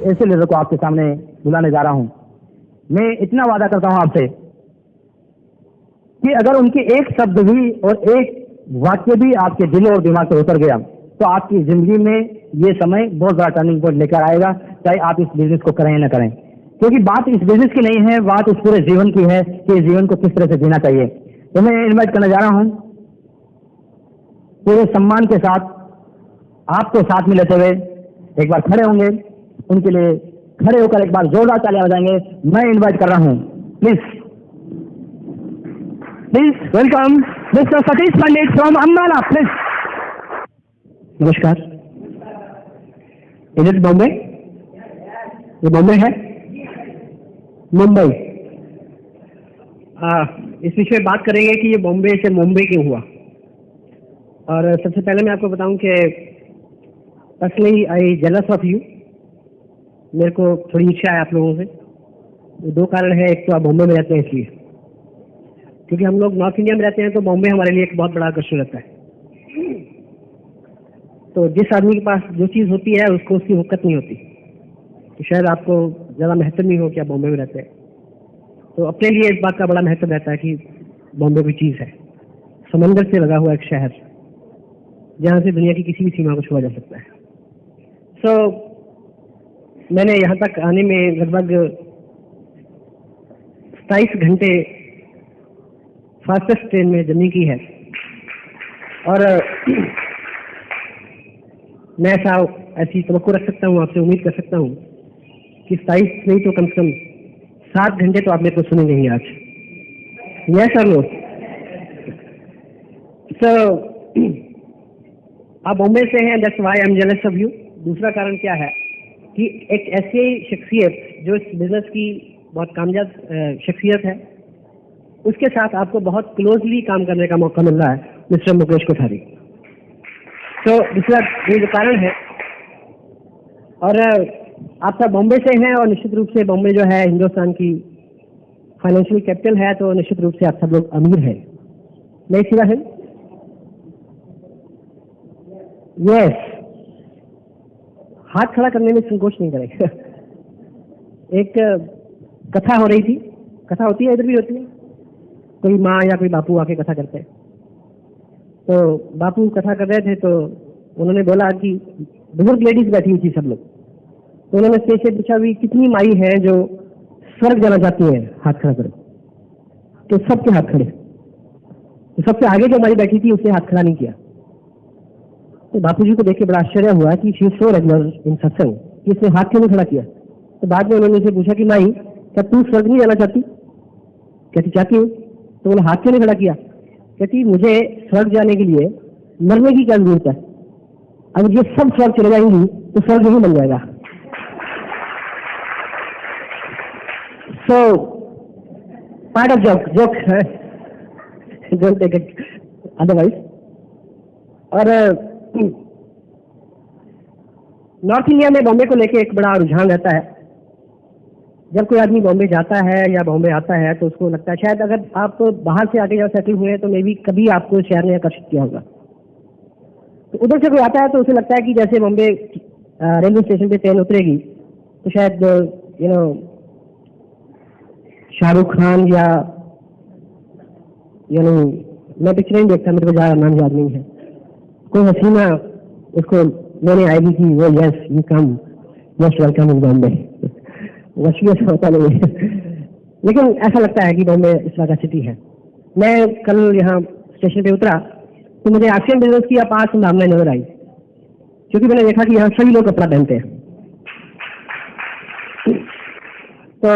एक ऐसे लीडर को आपके सामने बुलाने जा रहा हूं। मैं इतना वादा करता हूं आपसे कि अगर उनकी एक शब्द भी और एक वाक्य भी आपके दिल और दिमाग से उतर गया तो आपकी जिंदगी में ये समय बहुत बड़ा टर्निंग पॉइंट लेकर आएगा, चाहे आप इस बिजनेस को करें या न करें। क्योंकि बात इस बिजनेस की नहीं है, बात इस पूरे जीवन की है कि इस जीवन को किस तरह से जीना चाहिए। तो मैं इन्वाइट करने जा रहा हूं पूरे सम्मान के साथ, आपको साथ में लेते हुए एक बार खड़े होंगे, उनके लिए खड़े होकर एक बार जोरदार तालियां बजाएंगे। मैं इन्वाइट कर रहा हूं, please welcome mister Satish Pandit from Ambala, please. नमस्कार। Is it Bombay? ये बॉम्बे है? मुंबई। इस विषय में बात करेंगे कि ये बॉम्बे से मुंबई क्यों हुआ। और सबसे पहले मैं आपको बताऊं कि personally I jealous of you. मेरे को थोड़ी इच्छा है आप लोगों से। दो कारण है, एक तो आप बॉम्बे में रहते हैं इसलिए, क्योंकि हम लोग नॉर्थ इंडिया में रहते हैं तो बॉम्बे हमारे लिए एक बहुत बड़ा आकर्षण रहता है। तो जिस आदमी के पास जो चीज़ होती है उसको उसकी वक़्त नहीं होती, तो शायद आपको ज़्यादा महत्व नहीं हो कि आप बॉम्बे में रहते हैं। तो अपने लिए इस बात का बड़ा महत्व रहता है कि बॉम्बे कोई चीज़ है, समंदर से लगा हुआ एक शहर जहाँ से दुनिया की किसी भी सीमा को छुआ जा सकता है। मैंने यहाँ तक आने में लगभग 27 घंटे फास्टेस्ट ट्रेन में जर्नी की है। और मैं ऐसी तवक्को रख सकता हूँ, आपसे उम्मीद कर सकता हूँ कि 27 नहीं तो कम से कम 7 घंटे तो आप मेरे को सुनेंगे ही आज। यस और नो? आप बॉम्बे से हैं, that's why I am jealous of you. दूसरा कारण क्या है कि एक ऐसी शख्सियत जो इस बिजनेस की बहुत कामयाब शख्सियत है, उसके साथ आपको बहुत क्लोजली काम करने का मौका मिल रहा है, मिस्टर मुकेश कोठारी। तो दूसरा ये जो कारण है। और आप सब बॉम्बे से हैं और निश्चित रूप से बॉम्बे जो है हिंदुस्तान की फाइनेंशियल कैपिटल है, तो निश्चित रूप से आप सब लोग अमीर हैं। नहीं सीधा है? यस। हाथ खड़ा करने में संकोच नहीं करेंगे। एक कथा हो रही थी, कथा होती है, इधर भी होती है, कोई माँ या कोई बापू आके कथा करते हैं। तो बापू कथा कर रहे थे तो उन्होंने बोला कि बुजुर्ग लेडीज बैठी हुई थी सब लोग, तो उन्होंने स्टेज से पूछा भी कितनी माई हैं जो स्वर्ग जाना चाहती हैं, हाथ खड़ा करो। तो सबके हाथ खड़े। तो सबसे आगे जो माई बैठी थी उसने हाथ खड़ा नहीं किया। तो बापू जी को देख के बड़ा आश्चर्य हुआ कि she is so regular in सत्संग, कि इसने हाथ क्यों नहीं खड़ा किया। तो बाद में उन्होंने उसे पूछा कि माई क्या तू स्वर्ग नहीं जाना चाहती? कहती चाहती हूँ। तो बोला हाथ क्यों नहीं खड़ा किया? कहती मुझे स्वर्ग जाने के लिए मरने की क्या जरूरत है, अगर ये सब स्वर्ग चले जाएंगी तो स्वर्ग नहीं बन जाएगा। सो पार्ट ऑफ जोक है, डोंट टेक इट अदरवाइज। और नॉर्थ इंडिया में बॉम्बे को लेके एक बड़ा रुझान रहता है। जब कोई आदमी बॉम्बे जाता है या बॉम्बे आता है तो उसको लगता है, शायद अगर आप बाहर से आके जब सेटल हुए हैं तो मे बी कभी आपको शहर ने आकर्षित किया होगा। तो उधर से कोई आता है तो उसे लगता है कि जैसे बॉम्बे रेलवे स्टेशन पे ट्रेन उतरेगी तो शायद शाहरुख खान या मैं पिक्चर नहीं देखता, मेरे को ज़्यादा नाम याद नहीं है, कोई हसीना उसको लेने आएगी कि वो yes you come most welcome in Bombay. वैसे ऐसा होता नहीं है, लेकिन ऐसा लगता है कि बॉम्बे इस तरह का सिटी है। मैं कल यहाँ स्टेशन पे उतरा तो मुझे एशियन बिजनेस की अपार संभावनाएं नजर आई, क्योंकि मैंने देखा कि यहाँ सभी लोग कपड़ा पहनते हैं। तो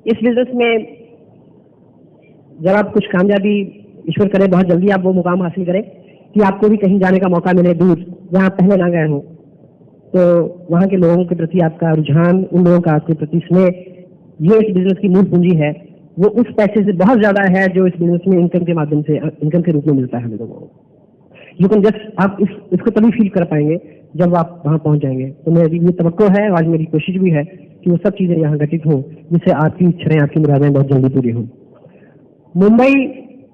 इस बिजनेस में जब आप कुछ कामयाबी ईश्वर करे, बहुत जल्दी आप वो मुकाम हासिल करें कि आपको भी कहीं जाने का मौका मिले दूर, जहाँ पहले ना गए हों, तो वहाँ के लोगों के प्रति आपका रुझान, उन लोगों का आपके प्रति स्नेह, ये इस बिजनेस की मूल पूंजी है। वो उस पैसे से बहुत ज्यादा है जो इस बिजनेस में इनकम के माध्यम से, इनकम के रूप में मिलता है हम लोगों को। यू कैन जस्ट, आप इसको तभी फील कर पाएंगे जब आप वहाँ पहुँच जाएंगे। तो मेरी ये तवक्को है, आज मेरी कोशिश भी है कि वो सब चीज़ें यहाँ घटित हों जिससे आपकी इच्छाएं, आपकी मुरादें बहुत जल्दी पूरी हों। मुंबई,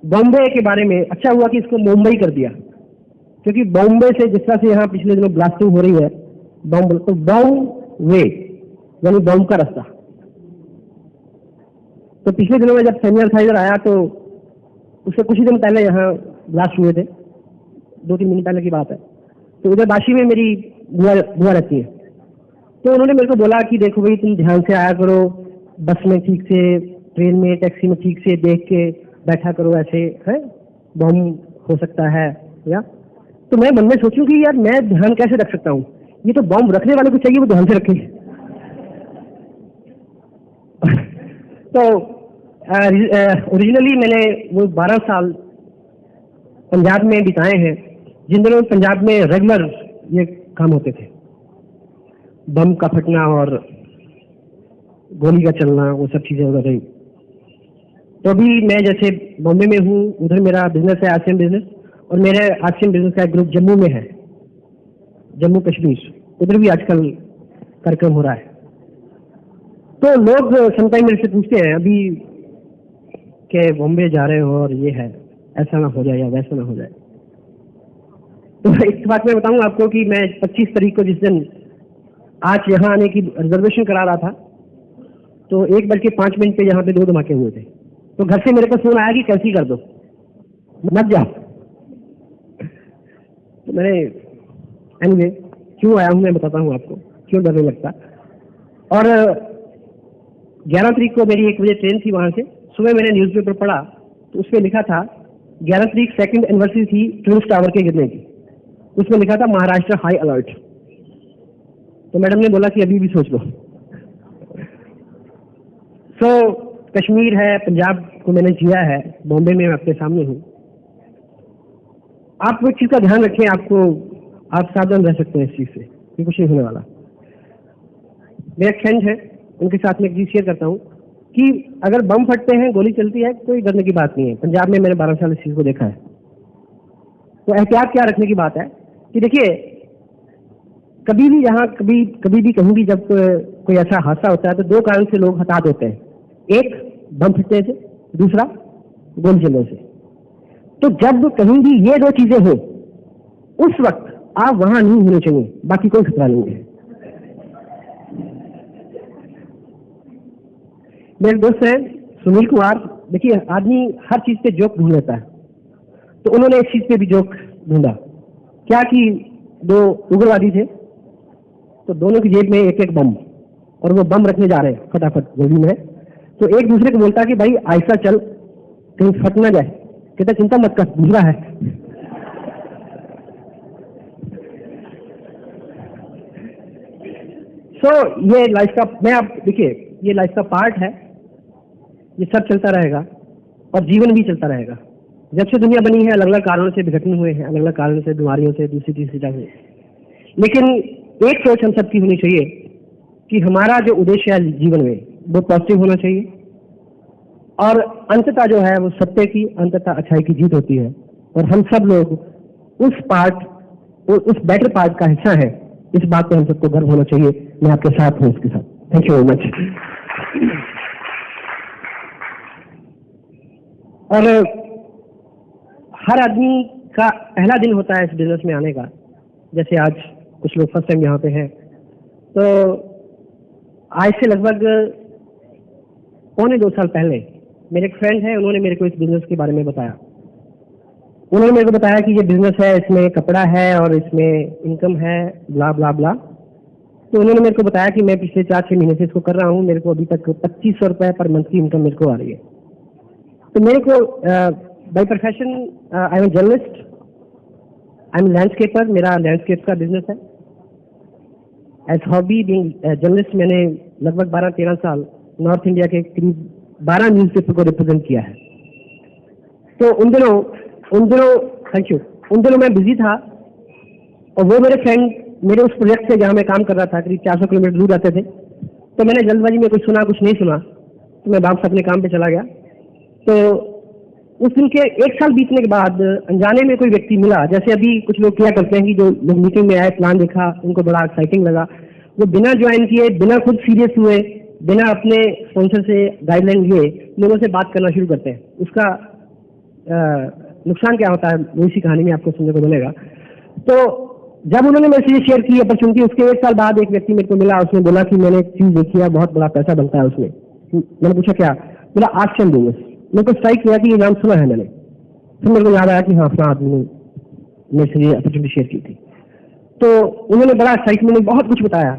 बॉम्बे के बारे में अच्छा हुआ कि इसको मुंबई कर दिया, क्योंकि बॉम्बे से जिस तरह से यहाँ पिछले दिनों ब्लास्टिंग हो रही है, बॉम्ब, तो बॉम्ब वे यानी बॉम्ब का रास्ता। तो पिछले दिनों में जब सेमिनार था इधर आया तो उससे कुछ ही दिन पहले यहाँ ब्लास्ट हुए थे, 2-3 दिन पहले की बात है। तो उधर बाशी में मेरी बुआ रहती है, तो उन्होंने मेरे को बोला कि देखो भाई तुम ध्यान से आया करो, बस में ठीक से, ट्रेन में, टैक्सी में ठीक से देख के बैठा करो, ऐसे है बॉम्ब हो सकता है या। तो मैं मन में सोचूं कि यार मैं ध्यान कैसे रख सकता हूँ, ये तो बॉम्ब रखने वाले को चाहिए वो ध्यान से रखे। तो ओरिजिनली मैंने वो 12 साल पंजाब में बिताए हैं, जिन दिनों पंजाब में रेगुलर ये काम होते थे, बम का फटना और गोली का चलना, वो सब चीजें हो रही। तो अभी मैं जैसे बॉम्बे में हूँ, उधर मेरा बिजनेस है आसियान बिजनेस, और मेरे आसियान बिजनेस का एक ग्रुप जम्मू में है, जम्मू कश्मीर, उधर भी आजकल कार्यक्रम हो रहा है। तो लोग समटाइम मेरे से पूछते हैं अभी कि बॉम्बे जा रहे हो और ये है, ऐसा ना हो जाए या वैसा ना हो जाए। तो इस बात में बताऊं आपको कि मैं 25 तारीख को जिस दिन आज यहाँ आने की रिजर्वेशन करा रहा था, तो 1:05 पे यहाँ पे 2 धमाके हुए थे। तो घर से मेरे को फोन आया कि कैंसिल कर दो, मत जाओ। तो मैंने एनीवे क्यों आया हूँ मैं बताता हूँ आपको, क्यों डरने लगता। और 11 तारीख को मेरी 1 बजे ट्रेन थी वहां से। सुबह मैंने न्यूज़पेपर पढ़ा तो उसमें लिखा था 11 तारीख 2nd एनिवर्सरी थी ट्विन टावर के गिरने की, उसमें लिखा था महाराष्ट्र हाई अलर्ट। तो मैडम ने बोला कि अभी भी सोच लो। सो कश्मीर है, पंजाब को मैंने जिया है, बॉम्बे में मैं आपके सामने हूँ। आप वो चीज का ध्यान रखें, आपको आप सावधान रह सकते हैं इस चीज से, ये कुछ नहीं होने वाला। मेरा एक फ्रेंड है, उनके साथ में एक चीज शेयर करता हूँ कि अगर बम फटते हैं, गोली चलती है, कोई डरने की बात नहीं है। पंजाब में मैंने 12 साल इस चीज को देखा है। तो एहतियात क्या रखने की बात है कि देखिए, कभी भी यहाँ कभी भी कहीं भी जब कोई ऐसा हादसा होता है तो 2 कारण से लोग हताहत होते हैं, एक बम फटने से, दूसरा गोली चलने से। तो जब कहीं भी ये 2 चीजें हो, उस वक्त आप वहां नहीं होने चाहिए, बाकी कोई खतरा नहीं है। मेरे दोस्त हैं सुनील कुमार, देखिए आदमी हर चीज पे जोक ढूंढ लेता है, तो उन्होंने इस चीज पे भी जोक ढूंढा। क्या कि 2 उग्रवादी थे, तो दोनों की जेब में एक बम, और वो बम रखने जा रहे हैं फटाफट जल्दी में। तो एक दूसरे को बोलता कि भाई ऐसा चल कहीं फट ना जाए, कहता चिंता मत कर, दूसरा है। सो ये लाइफ का, मैं आप देखिए ये लाइफ का पार्ट है, ये सब चलता रहेगा और जीवन भी चलता रहेगा। जब से दुनिया बनी है अलग अलग कारणों से विघटन हुए हैं, अलग अलग कारणों से, बीमारियों से, दूसरी तीसरी जगह से। लेकिन एक सोच हम सबकी होनी चाहिए कि हमारा जो उद्देश्य है जीवन में वो पॉजिटिव होना चाहिए, और अंततः जो है वो सत्य की, अंततः अच्छाई की जीत होती है। और हम सब लोग उस बेटर पार्ट का हिस्सा है, इस बात पे हम सबको गर्व होना चाहिए। मैं आपके साथ हूँ इसके साथ। Thank you very much. और हर आदमी का पहला दिन होता है इस बिजनेस में आने का। जैसे आज कुछ लोग फर्स्ट टाइम यहाँ पे हैं, तो आज से लगभग 1.25 साल पहले मेरे एक फ्रेंड है, उन्होंने मेरे को इस बिजनेस के बारे में बताया। उन्होंने मेरे को बताया कि ये बिजनेस है, इसमें कपड़ा है और इसमें इनकम है, ब्ला ब्ला ब्ला। तो उन्होंने मेरे को बताया कि मैं पिछले 4-6 महीने से इसको कर रहा हूँ, मेरे को अभी तक 2500 रुपये पर मंथ की इनकम मेरे को आ रही है। तो मेरे को by profession I am journalist, I am landscaper, मेरा लैंडस्केप का बिजनेस है। एज हॉबी बीइंग जर्नलिस्ट मैंने लगभग 12-13 साल नॉर्थ इंडिया के करीब 12 न्यूज़पेपर को रिप्रेजेंट किया है। तो उन दिनों थैंक यू, उन दिनों मैं बिजी था, और वो मेरे फ्रेंड मेरे उस प्रोजेक्ट से जहाँ मैं काम कर रहा था करीब 400 किलोमीटर दूर रहते थे। तो मैंने जल्दबाजी में कुछ सुना कुछ नहीं सुना, तो मैं वापस अपने काम पे चला गया। तो उस दिन के 1 साल बीतने के बाद अनजाने में कोई व्यक्ति मिला, जैसे अभी कुछ लोग किया करते हैं कि जो लोग मीटिंग में आए, प्लान देखा, उनको बड़ा एक्साइटिंग लगा, वो बिना ज्वाइन किए, बिना खुद सीरियस हुए, बिना अपने स्पॉन्सर से गाइडलाइन लिए लोगों से बात करना शुरू करते हैं। उसका नुकसान क्या होता है वो इसी कहानी में आपको सुनने को मिलेगा। तो जब उन्होंने मेरे से शेयर की अपॉर्चुनिटी, उसके 1 साल बाद एक व्यक्ति मेरे को मिला, उसने बोला कि मैंने एक चीज देखी है, बहुत बड़ा पैसा बनता है उसमें। मैंने पूछा क्या? बोला आर्शियन बिजनेस। मेरे को स्ट्राइक किया कि ये नाम सुना है मैंने। फिर मेरे को याद आया कि हाँ, अपना आदमी ने मेरे से ये अपॉर्चुनिटी शेयर की थी। तो उन्होंने बड़ा एक्साइटमेंट में बहुत कुछ बताया।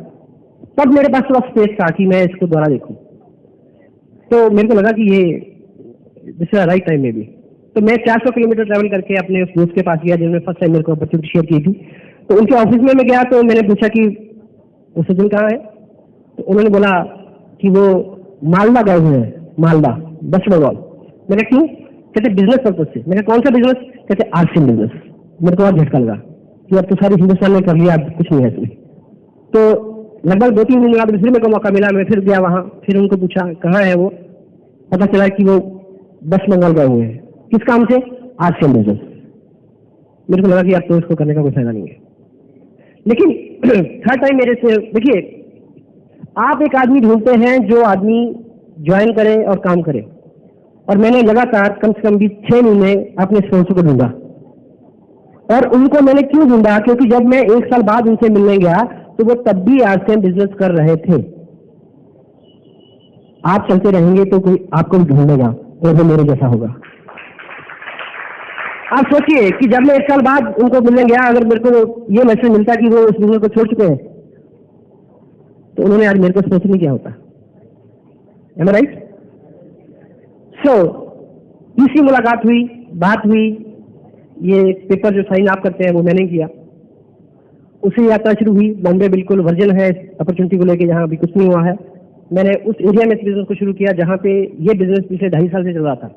तब मेरे पास थोड़ा स्पेस था कि मैं इसको दोबारा देखूं। तो मेरे को लगा कि ये दिस इज राइट टाइम में भी। तो मैं 400 किलोमीटर ट्रैवल करके अपने उस दोस्त के पास गया जिन्होंने फर्स्ट टाइम मेरे को अपॉर्चुनिटी शेयर की थी। तो उनके ऑफिस में मैं गया, तो मैंने पूछा कि वो सचिन कहाँ है? तो उन्होंने बोला कि वो मालदा गए हुए हैं, मालदा, वेस्ट बंगाल। मैंने क्यों? कहते बिजनेस पर्पज से। मैंने कौन सा बिजनेस? कहते आर्शियन बिजनेस। मेरे को और झटका लगा कि अब तो सारी हिंदुस्तान में कर लिया, अब कुछ नहीं है इसमें। तो लगभग 2-3 दिन बाद फिर मेरे को मौका मिला, मैं फिर गया वहां, फिर उनको पूछा कहाँ है वो। पता चला कि वो वेस्ट बंगाल गए हुए हैं। किस काम से? आर्शियन बिजनेस। मेरे को लगा कि अब तो इसको करने का कोई फायदा नहीं है। लेकिन थर्ड टाइम मेरे से, देखिए, आप एक आदमी ढूंढते हैं जो आदमी ज्वाइन करे और काम करे, और मैंने लगातार कम से कम भी 6 महीने अपने स्पॉन्सर को ढूंढा। और उनको मैंने क्यों ढूंढा? क्योंकि जब मैं 1 साल बाद उनसे मिलने गया तो वो तब भी आर्शियन बिजनेस कर रहे थे। आप चलते रहेंगे तो कोई आपको भी ढूंढेगा और वो मेरे जैसा होगा। आप सोचिए कि जब मैं 1 साल बाद उनको मिलने गया, अगर मेरे को ये मैसेज मिलता कि वो उस बिजनेस को छोड़ चुके हैं, तो उन्होंने आज मेरे को स्पॉन्सर नहीं किया होता। एम आई राइट? सो तीसरी मुलाकात हुई, बात हुई, ये पेपर जो साइन आप करते हैं वो मैंने किया। उसी यात्रा शुरू हुई। बॉम्बे बिल्कुल वर्जन है अपॉर्चुनिटी को लेके, यहाँ अभी कुछ नहीं हुआ है। मैंने उस एरिया में इस बिजनेस को शुरू किया जहाँ पे ये बिजनेस पिछले 2.5 साल से चल रहा था।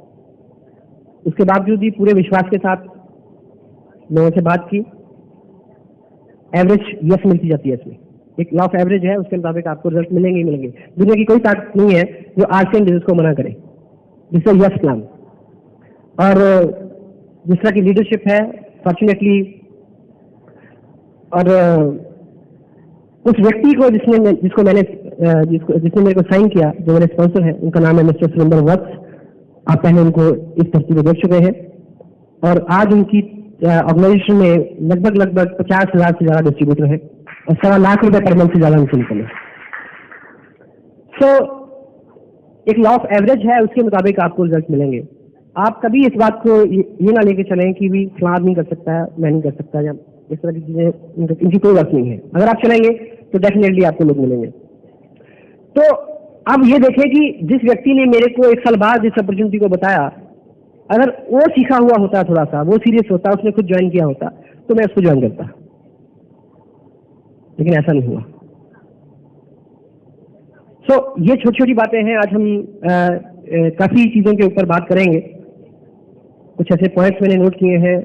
उसके बावजूद भी पूरे विश्वास के साथ लोगों से बात की। एवरेज यस मिलती जाती है इसमें, एक लॉ ऑफ एवरेज है, उसके मुताबिक आपको रिजल्ट मिलेंगे ही मिलेंगे। दुनिया की कोई ताकत नहीं है जो आर्शियन बिजनेस को मना करे। This is yes plan. और जिस तरह की लीडरशिप है, फॉर्चुनेटली, और उस व्यक्ति को जिसने मेरे को साइन किया, जो मेरे स्पॉन्सर है, उनका नाम है मिस्टर सुरेंद्र वत्स। आप पहले उनको इस धरती को देख चुके हैं, और आज उनकी ऑर्गेनाइजेशन में लगभग 50,000 से ज्यादा डिस्ट्रीब्यूटर है और 1.25 लाख रुपए पर मंथ से ज्यादा उनसे निकले। सो एक लॉ ऑफ एवरेज है, उसके मुताबिक आपको रिजल्ट मिलेंगे। आप कभी इस बात को ये ना लेके चलें कि भी फलां नहीं कर सकता है, मैं नहीं कर सकता, या इस तरह की चीजें, इनकी कोई बात नहीं है। अगर आप चलेंगे तो डेफिनेटली आपको लोग मिलेंगे। तो अब ये देखें कि जिस व्यक्ति ने मेरे को 1 साल बाद इस अपॉर्चुनिटी को बताया, अगर वो सीखा हुआ होता, थोड़ा सा वो सीरियस होता, उसने खुद ज्वाइन किया होता, तो मैं उसको ज्वाइन करता। लेकिन ऐसा नहीं हुआ। सो ये छोटी छोटी बातें हैं। आज हम काफी चीजों के ऊपर बात करेंगे। कुछ ऐसे पॉइंट्स मैंने नोट किए हैं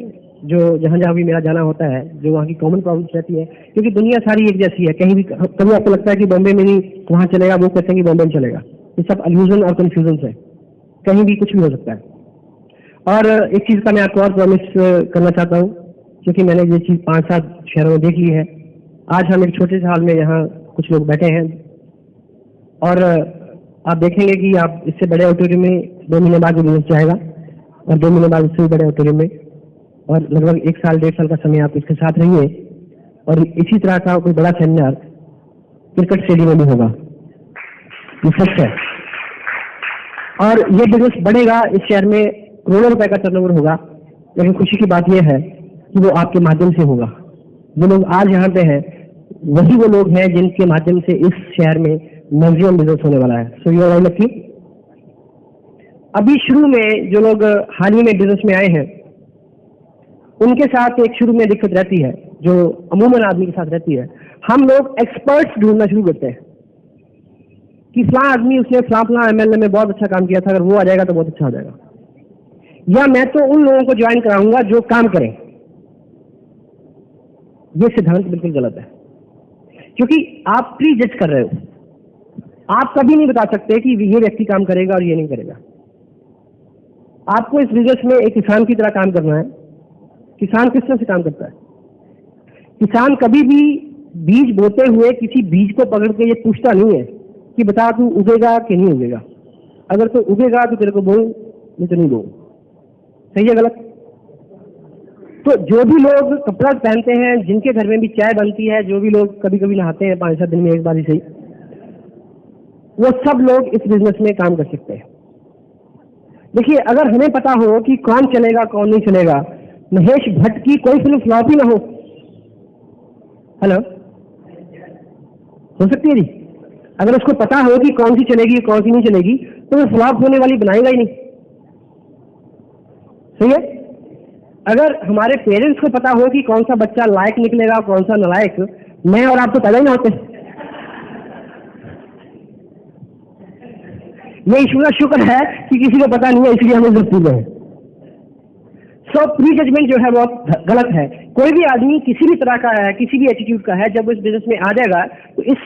जो जहां जहां भी मेरा जाना होता है, जो वहाँ की कॉमन प्रॉब्लम्स रहती है, क्योंकि दुनिया सारी एक जैसी है। कहीं भी कभी आपको लगता है कि बॉम्बे में नहीं वहां चलेगा, वो कहते हैं कि बॉम्बे में चलेगा। ये सब अल्यूजन और कंफ्यूजन है, कहीं भी कुछ भी हो सकता है। और एक चीज का मैं आपको और प्रॉमिस करना चाहता हूँ, क्योंकि मैंने ये चीज 5-7 शहरों में देख ली है। आज हम एक छोटे से हाल में यहाँ कुछ लोग बैठे हैं, और आप देखेंगे कि आप इससे बड़े ऑडिटोरियम में 2 महीने बाद बिजनेस जाएगा, और 2 महीने बाद इससे भी बड़े ऑडिटोरियम में, और लगभग 1 साल 1.5 साल का समय आप इसके साथ रहिए। और इसी तरह का कोई बड़ा सेमिनार क्रिकेट स्टेडियम में भी होगा, ये सच है। और ये बिजनेस बढ़ेगा, इस शहर में करोड़ों रुपए का टर्नओवर होगा। लेकिन खुशी की बात यह है कि वो आपके माध्यम से होगा। जो लोग आज यहाँ पे हैं, वही वो लोग हैं जिनके माध्यम से इस शहर में मैक्सिमम बिजनेस होने वाला है। So you are lucky. अभी शुरू में जो लोग हाल ही में बिजनेस में आए हैं, उनके साथ एक शुरू में दिक्कत रहती है, जो अमूमन आदमी के साथ रहती है। हम लोग एक्सपर्ट्स ढूंढना शुरू करते हैं कि फलां आदमी, उसने फलां एमएलए में बहुत अच्छा काम किया था, अगर वो आ जाएगा तो बहुत अच्छा हो जाएगा। या मैं तो उन लोगों को ज्वाइन कराऊंगा जो काम करें। ये सिद्धांत बिल्कुल गलत है, क्योंकि आप प्री जज कर रहे हो। आप कभी नहीं बता सकते कि ये व्यक्ति काम करेगा और ये नहीं करेगा। आपको इस बिजनेस में एक किसान की तरह काम करना है। किसान किस तरह से काम करता है? किसान कभी भी बीज बोते हुए किसी बीज को पकड़ के ये पूछता नहीं है कि बता तू उगेगा कि नहीं उगेगा। अगर तो उगेगा तो तेरे को बोल, नहीं तो नहीं बोल। सही है गलत? तो जो भी लोग कपड़ा पहनते हैं, जिनके घर में भी चाय बनती है, जो भी लोग कभी कभी नहाते हैं 5-7 दिन में एक बार ही सही, वो सब लोग इस बिजनेस में काम कर सकते हैं। देखिए, अगर हमें पता हो कि कौन चलेगा कौन नहीं चलेगा, महेश भट्ट की कोई फिल्म फ्लॉप ही ना हो, हेलो, हो सकती है जी? अगर उसको पता हो कि कौन सी चलेगी कौन सी नहीं चलेगी, तो वो फ्लॉप होने वाली बनाएगा ही नहीं। सही है? अगर हमारे पेरेंट्स को पता हो कि कौन सा बच्चा लायक निकलेगा कौन सा नालायक, मैं और आप तो पैदा ही ना होते। ये ईश्वर का शुक्र है कि किसी को पता नहीं है, इसलिए हमें जरूरत में है। सो प्री जजमेंट जो है बहुत गलत है। कोई भी आदमी किसी भी तरह का है, किसी भी एटीट्यूड का है, जब इस बिजनेस में आ जाएगा तो इस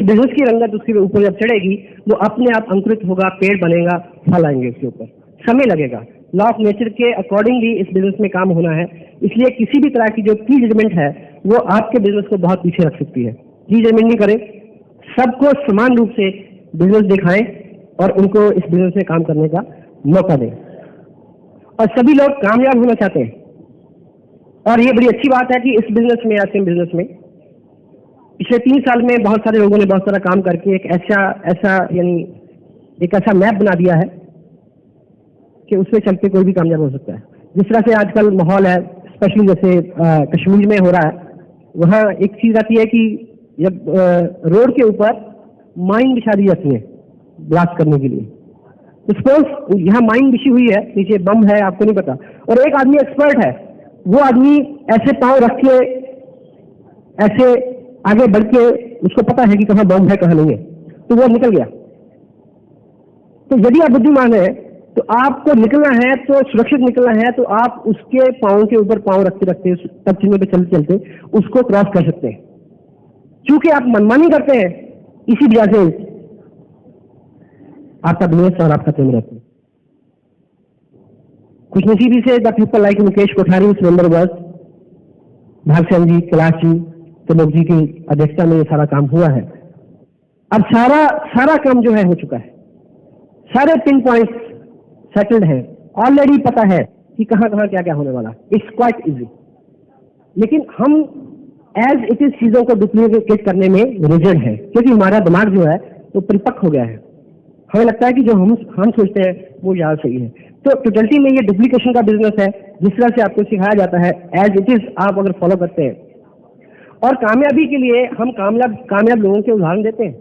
बिजनेस की रंगत उसके ऊपर जब चढ़ेगी, वो अपने आप अंकुरित होगा, पेड़ बनेगा, फल आएंगे उसके ऊपर। समय लगेगा, लॉ ऑफ नेचर के अकॉर्डिंगली इस बिजनेस में काम होना है। इसलिए किसी भी तरह की जो प्री जजमेंट है वो आपके बिजनेस को बहुत पीछे रख सकती है। प्री जजमेंट नहीं करें, सबको समान रूप से बिजनेस दिखाएं और उनको इस बिजनेस में काम करने का मौका दें। और सभी लोग कामयाब होना चाहते हैं, और ये बड़ी अच्छी बात है कि इस बिजनेस में, ऐसे बिजनेस में पिछले 3 साल में बहुत सारे लोगों ने बहुत सारा काम करके एक ऐसा मैप बना दिया है कि उससे चलते कोई भी कामयाब हो सकता है। जिस तरह से आजकल माहौल है, स्पेशली जैसे कश्मीर में हो रहा है, वहाँ एक चीज आती है कि जब रोड के ऊपर माइन बिछा दी जाती है ब्लास्ट करने के लिए, तो सपोज यहाँ माइन बिछी हुई है, नीचे बम है, आपको नहीं पता, और एक आदमी एक्सपर्ट है, वो आदमी ऐसे पांव रख के ऐसे आगे बढ़ के, उसको पता है कि कहाँ बम है कहाँ नहीं है, तो वो निकल गया। तो यदि आप बुद्धिमान है तो आपको निकलना है, तो सुरक्षित निकलना है, तो आप उसके पांव के ऊपर पांव रखते रखते, तब चिन्ह पे चलते चलते उसको क्रॉस कर सकते हैं। क्योंकि आप मनमानी करते हैं, इसी वजह से आपका बिजनेस और आपका तेज रहता है। कुछ नसीबी से the people like Mukesh Kothari, Surendra बस, भागचंद जी, कैलाश जी, त्रिलोक जी की अध्यक्षता में ये सारा काम हुआ है। अब सारा काम जो है हो चुका है, सारे पिन पॉइंट्स सेटल्ड है, ऑलरेडी पता है कि कहां कहां क्या क्या होने वाला। It's quite easy. लेकिन हम एज इट इज चीजों को डुप्लीकेट करने में रिजिड है, क्योंकि हमारा दिमाग जो है वो परिपक्व हो गया है। हमें लगता है कि जो हम सोचते हैं वो ज्यादा सही है। तो टोटलिटी में ये डुप्लीकेशन का बिजनेस है, जिस तरह से आपको सिखाया जाता है एज इट इज आप अगर फॉलो करते हैं, और कामयाबी के लिए हम कामयाब लोगों के उदाहरण देते हैं।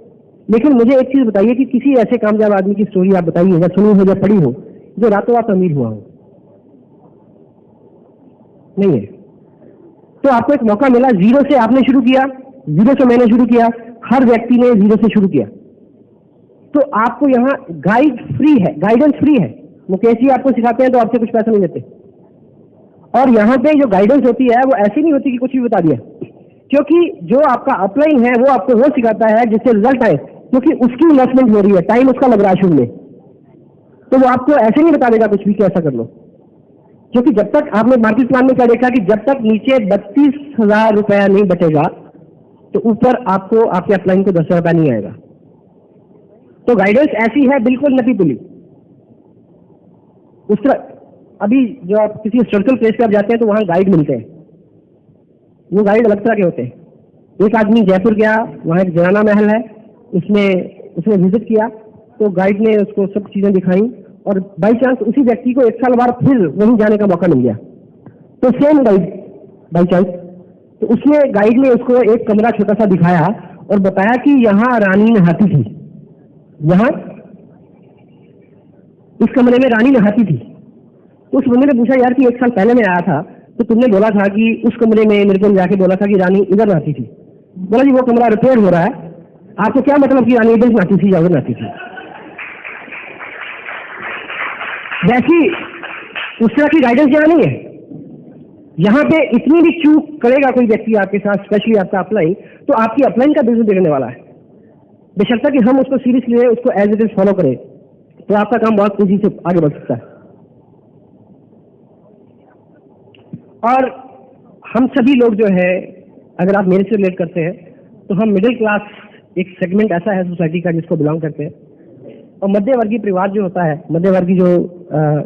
लेकिन मुझे एक चीज बताइए कि किसी ऐसे कामयाब आदमी की स्टोरी आप बताइए, या सुनी हो या पढ़ी हो, जो रातों रात अमीर हुआ हो। नहीं है। तो आपको एक मौका मिला, जीरो से आपने शुरू किया, जीरो से मैंने शुरू किया, हर व्यक्ति ने जीरो से शुरू किया। तो आपको यहाँ गाइडेंस फ्री है। मुकेश जी आपको सिखाते हैं तो आपसे कुछ पैसा नहीं लेते। और यहाँ पे जो गाइडेंस होती है वो ऐसी नहीं होती कि कुछ भी बता दिया, क्योंकि जो आपका अपलाइन है वो आपको वो सिखाता है जिससे रिजल्ट आए, क्योंकि उसकी इन्वेस्टमेंट हो रही है, टाइम उसका लग रहा है शुरू में। तो वो आपको ऐसे नहीं बता देगा कुछ भी कि ऐसा कर लो, क्योंकि जब तक आपने मार्केट प्लान में क्या देखा कि जब तक नीचे 32,000 रुपया नहीं बचेगा तो ऊपर आपको आपके अपलाइन को 10,000 रुपया नहीं आएगा। तो गाइडेंस ऐसी है, बिल्कुल नपी पुली। उस तरह अभी जो आप किसी हिस्टोरिकल प्लेस पे आप जाते हैं तो वहां गाइड मिलते हैं, वो गाइड अलग तरह के होते हैं। एक आदमी जयपुर गया, वहां एक जनाना महल है, उसने विजिट किया, तो गाइड ने उसको सब चीजें दिखाई, और बाई चांस उसी व्यक्ति को 1 साल बाद फिर वहीं जाने का मौका मिल गया। तो सेम गाइड बाई चांस, तो उसने गाइड ने उसको एक कमरा छोटा सा दिखाया और बताया कि यहाँ रानी नहाती थी, यहाँ इस कमरे में रानी नहाती थी। तो उस बंदे ने पूछा, यार कि 1 साल पहले मैं आया था तो तुमने बोला था कि उस कमरे में मेरे को जाके बोला था कि रानी इधर नहाती थी। बोला जी वो कमरा रिपेयर हो रहा है, आपको क्या मतलब कि रानी इधर नहाती थी या उधर नहाती थी। वैसी उस तरह की गाइडेंस यहाँ नहीं है। यहाँ पे इतनी भी चूक करेगा कोई व्यक्ति आपके साथ, स्पेशली आपका अपलाइन, तो आपकी अपलाइन का बिजनेस बिगड़ने वाला है। बेशर्त कि हम उसको सीरियसली लें, उसको एज इट इज फॉलो करें, तो आपका काम बहुत तेजी से आगे बढ़ सकता है। और हम सभी लोग जो है, अगर आप मेरे से रिलेट करते हैं तो हम मिडिल क्लास एक सेगमेंट ऐसा है सोसाइटी का जिसको बिलोंग करते हैं, और मध्यवर्गीय परिवार जो होता है, मध्यवर्गीय जो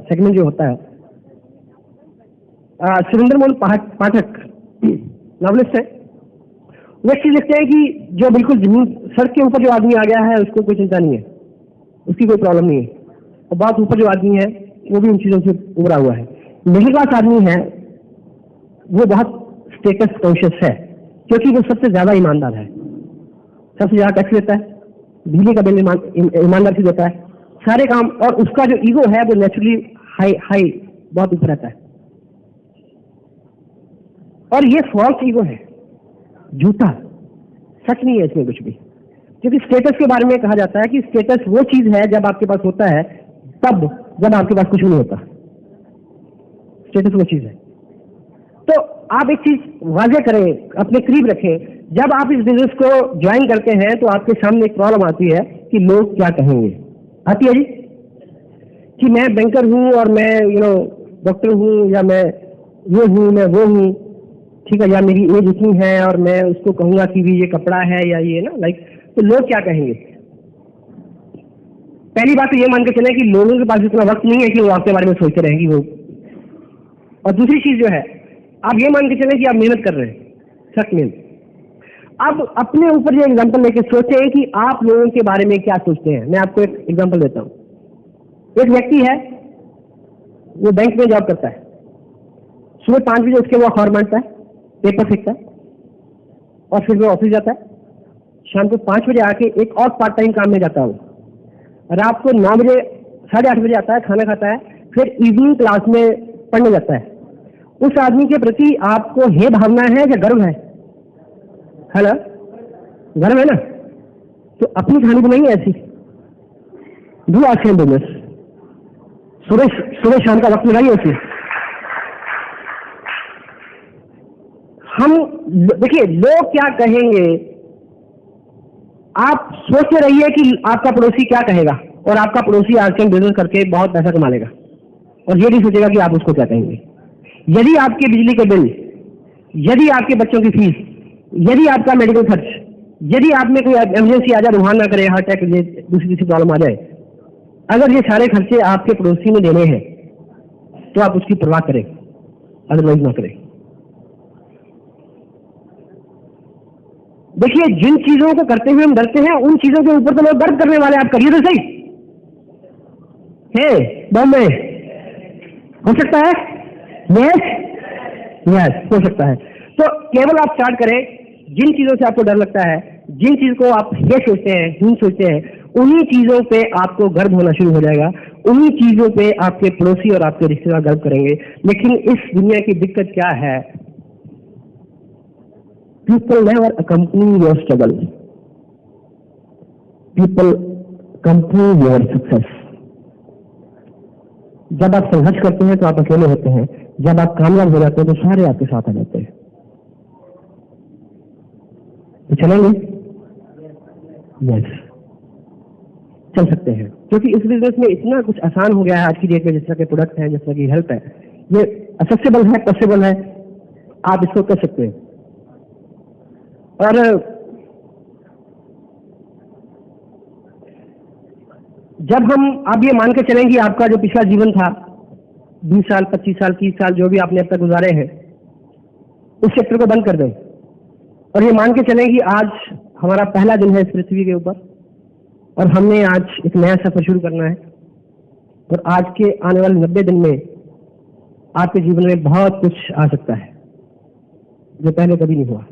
सेगमेंट जो होता है, सुरेंद्र मोहन पाठक नॉवलिस्ट है। वो एक चीज लिखते हैं कि जो बिल्कुल जमीन सड़क के ऊपर जो आदमी आ गया है उसको कोई चिंता नहीं है, उसकी कोई प्रॉब्लम नहीं है, और बहुत ऊपर जो आदमी है वो भी उन चीजों से उभरा हुआ है। मिडिल क्लास आदमी है वो बहुत स्टेटस कॉन्शियस है, क्योंकि वो सबसे ज्यादा ईमानदार है, सबसे ज्यादा टैक्स देता है, बिजली का बिल ईमानदार से देता है, सारे काम, और उसका जो ईगो है वो नेचुरली हाई बहुत ऊपर रहता है। और ये फॉल्स ईगो है, झूठा, सच नहीं है इसमें कुछ भी। क्योंकि स्टेटस के बारे में कहा जाता है कि स्टेटस वो चीज है जब आपके पास होता है, तब जब आपके पास कुछ नहीं होता, स्टेटस वो चीज है। तो आप एक चीज वाजे करें, अपने करीब रखें, जब आप इस बिजनेस को ज्वाइन करते हैं तो आपके सामने एक प्रॉब्लम आती है कि लोग क्या कहेंगे। आती है जी, कि मैं बैंकर हूं और मैं डॉक्टर हूं, या मैं ये हूं, मैं वो हूं, ठीक है, या मेरी एज इतनी है और मैं उसको कहूंगा कि भी ये कपड़ा है या ये ना लाइक, तो लोग क्या कहेंगे। पहली बात तो ये मान के चले कि लोगों के पास इतना वक्त नहीं है कि वो आपके बारे में सोचते रहेंगे वो। और दूसरी चीज जो है, आप ये मान के चले कि आप मेहनत कर रहे हैं, सख्त मेहनत। अब अपने ऊपर ये एग्जांपल लेके सोचें कि आप लोगों के बारे में क्या सोचते हैं। मैं आपको एक एग्जांपल देता हूं। एक व्यक्ति है, वो बैंक में जॉब करता है, सुबह 5 बजे उसके वो अखबार बांटता है, पेपर फेंकता है, और फिर वो ऑफिस जाता है। शाम को 5 बजे आके एक और पार्ट टाइम काम में जाता है। रात को 9 बजे 8:30 बजे आता है, खाना खाता है, फिर इवनिंग क्लास में पढ़ने जाता है। उस आदमी के प्रति आपको हे भावना है या गर्व है? हेलो, गर्व है ना? तो अपनी कहानी बनाइए ऐसी, डू आर सेम बिजनेस, सुबह शाम का वक्त लगाइए ऐसी। हम देखिए लोग क्या कहेंगे, आप सोचते रहिए कि आपका पड़ोसी क्या कहेगा, और आपका पड़ोसी आजकल बिजनेस करके बहुत पैसा कमा लेगा, और ये नहीं सोचेगा कि आप उसको क्या कहेंगे। यदि आपके बिजली के बिल, यदि आपके बच्चों की फीस, यदि आपका मेडिकल खर्च, यदि आप में कोई इमरजेंसी आ जाए, भगवान ना करे हार्ट अटैक, दूसरी प्रॉब्लम आ जाए, अगर ये सारे खर्चे आपके पड़ोसी में देने हैं तो आप उसकी परवाह करें, अदरवाइज ना करें। देखिए, जिन चीजों को करते हुए हम डरते हैं, उन चीजों के ऊपर तो लोग गर्व करने वाले। आप करिए तो सही है। बॉम्बे हो सकता है, यस हो सकता है। तो केवल आप स्टार्ट करें, जिन चीजों से आपको डर लगता है, जिन चीज को आप ये सोचते हैं, हीन सोचते हैं, उन्हीं चीजों पे आपको गर्व होना शुरू हो जाएगा। उन्हीं चीजों पे आपके पड़ोसी और आपके रिश्तेदार गर्व करेंगे। लेकिन इस दुनिया की दिक्कत क्या है, people never accompany your struggle, people accompany your success। जब आप संघर्ष करते हैं तो आप अकेले होते हैं, जब आप कामयाब हो जाते हैं तो सारे आपके साथ आ जाते हैं। तो चलेंगे? यस, चल सकते हैं, क्योंकि इस बिजनेस में इतना कुछ आसान हो गया है आज की डेट में। जिस तरह के प्रोडक्ट हैं, जिस तरह की हेल्प है, ये एक्सेसिबल है, पॉसिबल है, आप इसको कर सकते हैं। और जब हम आप ये मान के चलें कि आपका जो पिछला जीवन था, 20 साल, 25 साल, 30 साल, जो भी आपने अब तक गुजारे हैं, उस चैप्टर को बंद कर दें, और ये मान के चलें कि आज हमारा पहला दिन है इस पृथ्वी के ऊपर, और हमने आज एक नया सफर शुरू करना है। और आज के आने वाले 90 दिन में आपके जीवन में बहुत कुछ आ सकता है जो पहले कभी नहीं हुआ।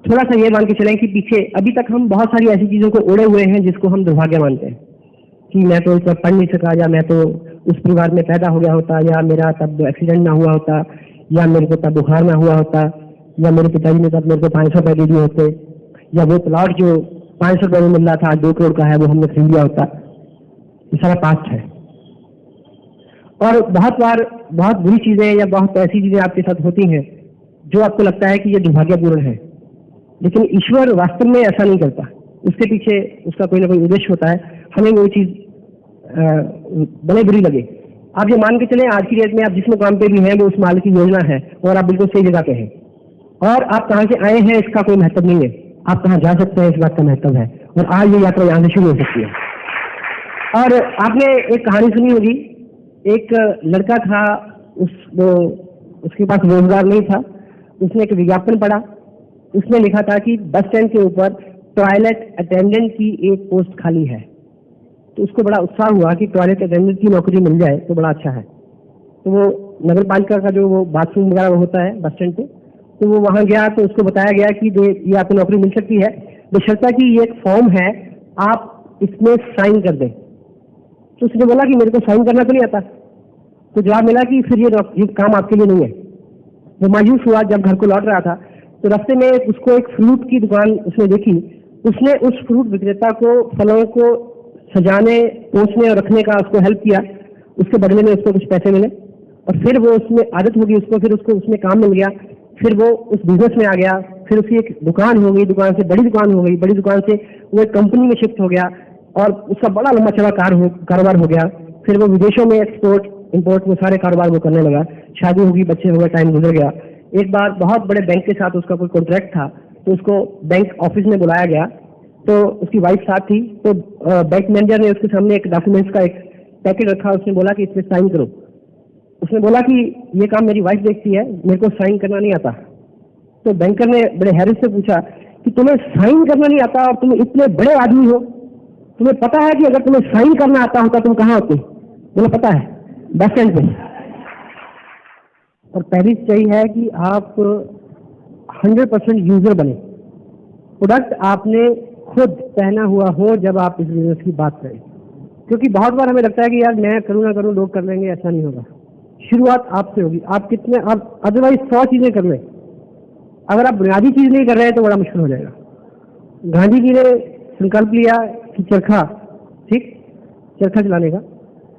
थोड़ा सा ये मान के चलें कि पीछे अभी तक हम बहुत सारी ऐसी चीजों को ओढ़े हुए हैं जिसको हम दुर्भाग्य मानते हैं, कि मैं तो इतना पढ़ नहीं सका, या मैं तो उस परिवार में पैदा हो गया होता, या मेरा तब एक्सीडेंट ना हुआ होता, या मेरे को तब बुखार ना हुआ होता, या मेरे पिताजी ने तब मेरे को 500 रुपए दे दिए होते, या वो प्लॉट जो 500 रुपए में मिल रहा था 2 करोड़ का है वो हमने खरीद लिया होता। ये सारा पास्ट है। और बहुत बार बहुत बुरी चीजें या बहुत ऐसी चीजें आपके साथ होती हैं जो आपको लगता है कि ये दुर्भाग्यपूर्ण है, लेकिन ईश्वर वास्तव में ऐसा नहीं करता। उसके पीछे उसका कोई ना कोई उद्देश्य होता है। हमें वो चीज भले बुरी लगे, आप ये मान के चलें आज की डेट में आप जिस मुकाम पे भी हैं वो उस माल की योजना है, और आप बिल्कुल सही जगह पे हैं। और आप कहाँ से आए हैं इसका कोई महत्व नहीं है, आप कहाँ जा सकते हैं इस बात का महत्व है। और आज ये यात्रा यहाँ से शुरू हो सकती है। और आपने एक कहानी सुनी होगी, एक लड़का था उसके पास रोजगार नहीं था। उसने एक विज्ञापन पढ़ा, उसमें लिखा था कि बस स्टैंड के ऊपर टॉयलेट अटेंडेंट की एक पोस्ट खाली है। तो उसको बड़ा उत्साह हुआ कि टॉयलेट अटेंडेंट की नौकरी मिल जाए तो बड़ा अच्छा है। तो वो नगर पालिका का जो वो बाथरूम वगैरह होता है बस स्टैंड पे, तो वो वहां गया तो उसको बताया गया कि ये आपको नौकरी मिल सकती है, बशर्ते कि ये एक फॉर्म है, आप इसमें साइन कर दें। तो उसने बोला कि मेरे को साइन करना तो नहीं आता। तो जवाब मिला कि फिर ये काम आपके लिए नहीं है। वो मायूस हुआ। जब घर को लौट रहा था तो रास्ते में उसको एक फ्रूट की दुकान उसने देखी। उसने उस फ्रूट विक्रेता को फलों को सजाने, पहुंचने और रखने का उसको हेल्प किया। उसके बदले में उसको कुछ पैसे मिले और फिर वो उसमें आदत होगी उसको, फिर उसको उसमें काम मिल गया, फिर वो उस बिजनेस में आ गया। फिर उसकी एक दुकान हो गई, दुकान से बड़ी दुकान हो गई, बड़ी दुकान से वो एक कंपनी में शिफ्ट हो गया और उसका बड़ा लंबा चौड़ा कारोबार हो गया। फिर वो विदेशों में एक्सपोर्ट इंपोर्ट में सारे कारोबार वो करने लगा। शादी होगी, बच्चे हो गए, टाइम गुजर गया। एक बार बहुत बड़े बैंक के साथ उसका कोई कॉन्ट्रैक्ट था, तो उसको बैंक ऑफिस में बुलाया गया। तो उसकी वाइफ साथ थी। तो बैंक मैनेजर ने उसके सामने एक डॉक्यूमेंट्स का एक पैकेट रखा। उसने बोला कि इसमें साइन करो। उसने बोला कि ये काम मेरी वाइफ देखती है, मेरे को साइन करना नहीं आता। तो बैंकर ने बड़े हैरत से पूछा कि तुम्हें साइन करना नहीं आता और तुम इतने बड़े आदमी हो, तुम्हें पता है कि अगर तुम्हें साइन करना आता होता तुम कहाँ होते? बोला पता है, बस स्टैंड पे। और पहली चीज है कि आप 100% यूजर बने। प्रोडक्ट आपने खुद पहना हुआ हो जब आप इस बिजनेस की बात करें। क्योंकि बहुत बार हमें लगता है कि यार मैं करूँ ना करूँ, लोग कर लेंगे, ऐसा नहीं होगा। शुरुआत आपसे होगी। आप कितने, आप अदरवाइज 100 चीजें कर लें, अगर आप बुनियादी चीज नहीं कर रहे हैं तो बड़ा मुश्किल हो जाएगा। गांधी जी ने संकल्प लिया कि चरखा चलाने का।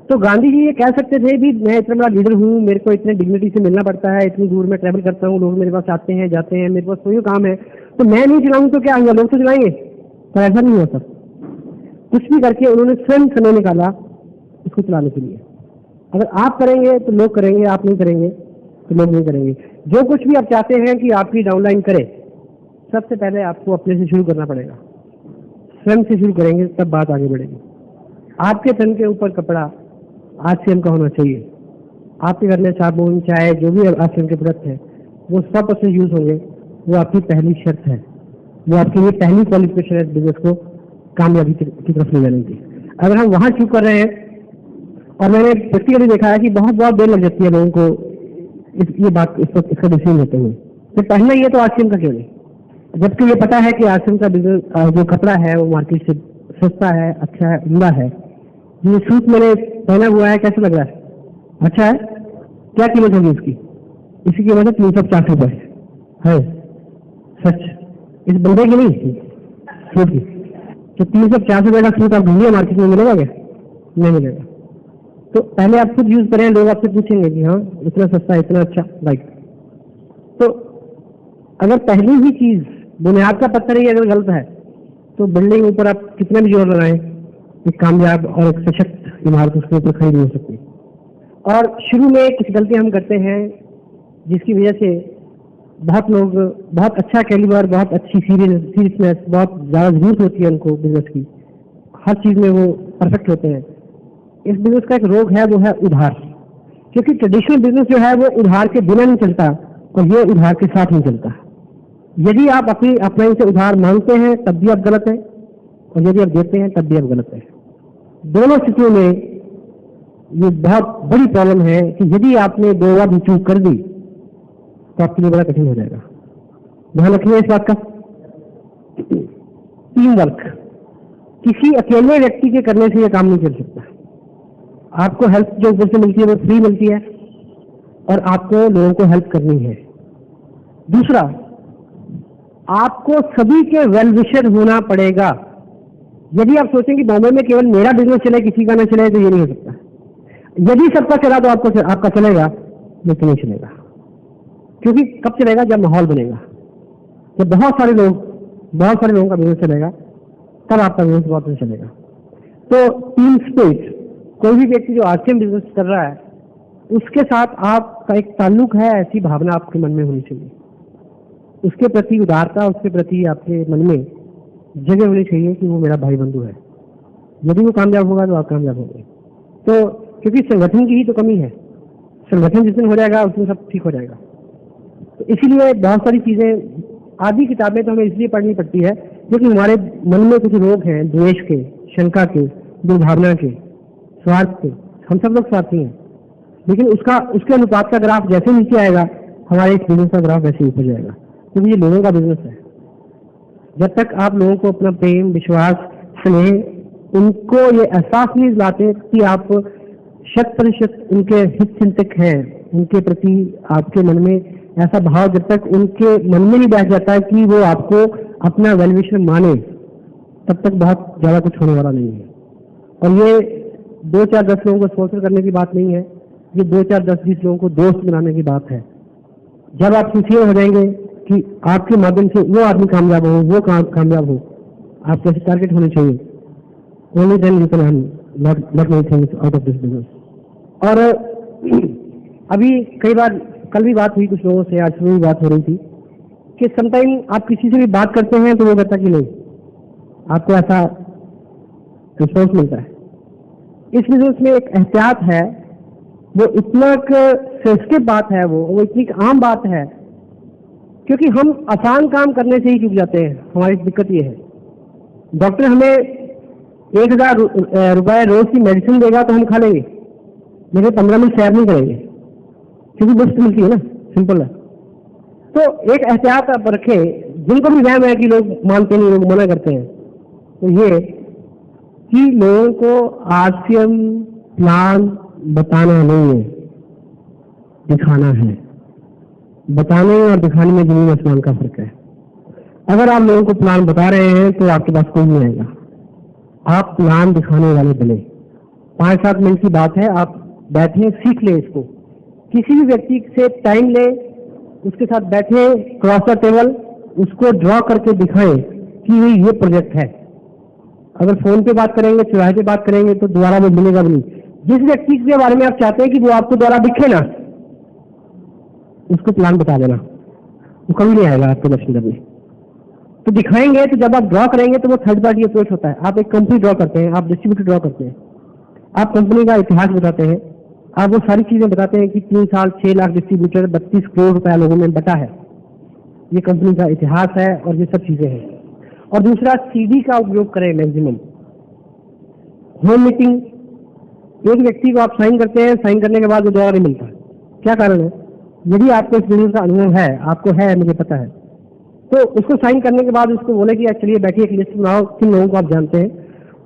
तो गांधी जी ये कह सकते थे भी मैं इतना बड़ा लीडर हूँ, मेरे को इतने डिग्निटी से मिलना पड़ता है, इतनी दूर में ट्रैवल करता हूँ, लोग मेरे पास आते हैं जाते हैं, मेरे पास कोई काम है, तो मैं नहीं चलाऊँ तो क्या होगा, लोग तो चलाएंगे। पर ऐसा नहीं होता। कुछ भी करके उन्होंने स्वयं समय निकाला इसको चलाने के लिए। अगर आप करेंगे तो लोग करेंगे, आप नहीं करेंगे तो लोग नहीं करेंगे। जो कुछ भी आप चाहते हैं कि आपकी डाउनलाइन करे, सबसे पहले आपको अपने से शुरू करना पड़ेगा। स्वयं से शुरू करेंगे तब बात आगे बढ़ेगी। आपके तन के ऊपर कपड़ा आरसीएम का होना चाहिए। आपके घर में साबुन, चाय, जो भी आरसीएम के प्रोडक्ट हैं वो 100% यूज होंगे। वो आपकी पहली शर्त है, वो आपके लिए पहली क्वालिफिकेशन है बिजनेस को कामयाबी की तरफ ले जाने की। अगर हम वहां चूक कर रहे हैं, और मैंने प्रैक्टिकली देखा है कि बहुत देर लग जाती है लोगों को इसका डिसीजन लेते हुए। तो पहले ये तो आरसीएम का क्यों नहीं, जबकि ये पता है कि आरसीएम का बिजनेस जो कपड़ा है वो मार्केट से सस्ता है, अच्छा है, उम्दा है। ये सूट मैंने पहना हुआ है, कैसा लग रहा है? अच्छा है। क्या कीमत होगी इसकी? इसकी कीमत है 350 रुपए है। सच, इस बंदे की नहीं, सूट की। तो 350 रुपए का सूट आप ढूंढिए मार्केट में, मिलेगा क्या? नहीं मिलेगा। तो पहले आप खुद यूज करें, लोग आपसे पूछेंगे कि हाँ इतना सस्ता, इतना अच्छा, राइट। तो अगर पहली ही चीज बुनियाद का पत्थर ही अगर गलत है तो बिल्डिंग ऊपर आप कितना भी जोर लगाएं, एक कामयाब और एक सशक्त इमारत उसके ऊपर खड़ी नहीं हो सकती। और शुरू में कुछ गलतियां हम करते हैं जिसकी वजह से बहुत लोग बहुत अच्छा कैलिबर, बहुत अच्छी सीरियसनेस, बहुत ज्यादा जरूरत होती है उनको बिजनेस की, हर चीज में वो परफेक्ट होते हैं। इस बिजनेस का एक रोग है, वो है उधार। क्योंकि ट्रेडिशनल बिजनेस जो है वो उधार के बिना नहीं चलता और ये उधार के साथ नहीं चलता। यदि आप अपनी अपलाइन से उधार मांगते हैं तब भी आप गलत हैं, और यदि आप देते हैं तब भी आप गलत हैं। दोनों स्थितियों में ये बहुत बड़ी प्रॉब्लम है कि यदि आपने 2 बार भी चूक कर दी तो आपके लिए बड़ा कठिन हो जाएगा। ध्यान रखिए इस बात का। टीम वर्क, किसी अकेले व्यक्ति के करने से यह काम नहीं चल सकता। आपको हेल्प जो ऊपर से मिलती है वो फ्री मिलती है और आपको लोगों को हेल्प करनी है। दूसरा, आपको सभी के वेल विशर होना पड़ेगा। यदि आप सोचें कि बॉम्बे में केवल मेरा बिजनेस चले, किसी का ना चले, तो ये नहीं हो सकता। यदि सबका चला तो आपका चलेगा, लेकिन नहीं चलेगा। क्योंकि कब चलेगा? जब माहौल बनेगा, जब बहुत सारे लोगों का बिजनेस चलेगा, तब आपका बिजनेस बहुत अच्छा चलेगा। तो टीम स्पिरिट, कोई भी व्यक्ति जो आरसीएम बिजनेस कर रहा है उसके साथ आपका एक ताल्लुक है, ऐसी भावना आपके मन में होनी चाहिए। उसके प्रति उदारता, उसके प्रति आपके मन में जगह होनी चाहिए कि वो मेरा भाई बंधु है। यदि वो कामयाब होगा तो आप कामयाब होंगे। तो क्योंकि संगठन की ही तो कमी है, संगठन जिस दिन हो जाएगा उस दिन सब ठीक हो जाएगा। तो इसीलिए बहुत सारी चीजें, आधी किताबें तो हमें इसलिए पढ़नी पड़ती है क्योंकि हमारे मन में कुछ रोग हैं, द्वेष के, शंका के, दुर्भावना के, स्वार्थ के। हम सब लोग स्वार्थी हैं, लेकिन उसके अनुपात का ग्राफ जैसे नीचे आएगा हमारे इस बिजनेस का ग्राफ वैसे ऊपर जाएगा, क्योंकि ये लोगों का बिजनेस है। जब तक आप लोगों को अपना प्रेम, विश्वास, स्नेह, उनको ये एहसास नहीं दिलाते कि आप 100% उनके हित चिंतक हैं, उनके प्रति आपके मन में ऐसा भाव जब तक उनके मन में नहीं बैठ जाता है कि वो आपको अपना वेलविशर माने, तब तक बहुत ज्यादा कुछ होने वाला नहीं है। और ये 2, 4, 10 लोगों को स्पॉन्सर करने की बात नहीं है, ये 2, 4, 10, 20 लोगों को दोस्त बनाने की बात है। जब आप सिंसियर हो जाएंगे कि आपके माध्यम से वो आदमी कामयाब हो, वो कामयाब हो, आपके ऐसे टारगेट होने चाहिए, only then you can earn lot many things out of this business. और अभी कई बार, कल भी बात हुई कुछ लोगों से, आज भी बात हो रही थी कि समटाइम आप किसी से भी बात करते हैं तो वो कहता कि नहीं, आपको ऐसा रिस्पॉन्स मिलता है। इस बिजनेस में एक एहतियात है, वो इतना सेंसिटिव बात है, वो इतनी आम बात है, क्योंकि हम आसान काम करने से ही चूक जाते हैं। हमारी दिक्कत ये है, डॉक्टर हमें 1000 रुपए रोज की मेडिसिन देगा तो हम खा लेंगे, लेकिन 15 मिनट सैर नहीं करेंगे, क्योंकि मुफ्त मिलती है ना, सिंपल है। तो एक एहतियात आप रखें, जिनको भी वहम है कि लोग मानते नहीं, लोग मना करते हैं, तो ये कि लोगों को आरसीएम प्लान बताना नहीं है, दिखाना है। बताने और दिखाने में जमीन आसमान का फर्क है। अगर आप लोगों को प्लान बता रहे हैं तो आपके पास कोई नहीं आएगा, आप प्लान दिखाने वाले बने। 5-7 मिनट की बात है, आप बैठे, सीख ले इसको। किसी भी व्यक्ति से टाइम ले, उसके साथ बैठे, क्रॉस द टेबल, उसको ड्रॉ करके दिखाएं कि ये प्रोजेक्ट है। अगर फोन पे बात करेंगे, चौराहे पे बात करेंगे तो दोबारा वो मिलेगा भी नहीं। जिस व्यक्ति के बारे में आप चाहते हैं कि वो आपको दोबारा दिखे ना, उसको प्लान बता देना, वो कभी नहीं आएगा आपके दर्शन करने। तो दिखाएंगे, तो जब आप ड्रॉ करेंगे तो वो थर्ड पार्टी अप्रोच होता है। आप एक कंपनी ड्रॉ करते हैं, आप डिस्ट्रीब्यूटर ड्रॉ करते हैं, आप कंपनी का इतिहास बताते हैं, आप वो सारी चीजें बताते हैं कि 3 साल 6 लाख डिस्ट्रीब्यूटर, 32 करोड़ रुपया लोगों में बटा है, ये कंपनी का इतिहास है और ये सब चीजें हैं। और दूसरा, सीडी का उपयोग करें मैक्सिमम। होम मीटिंग, एक व्यक्ति को आप साइन करते हैं, साइन करने के बाद वो दोबारा नहीं मिलता, क्या कारण है? यदि आपको इस बिजनेस का अनुभव है, आपको है, मुझे पता है, तो उसको साइन करने के बाद उसको बोले कि चलिए बैठिए, एक लिस्ट बनाओ किन लोगों को आप जानते हैं।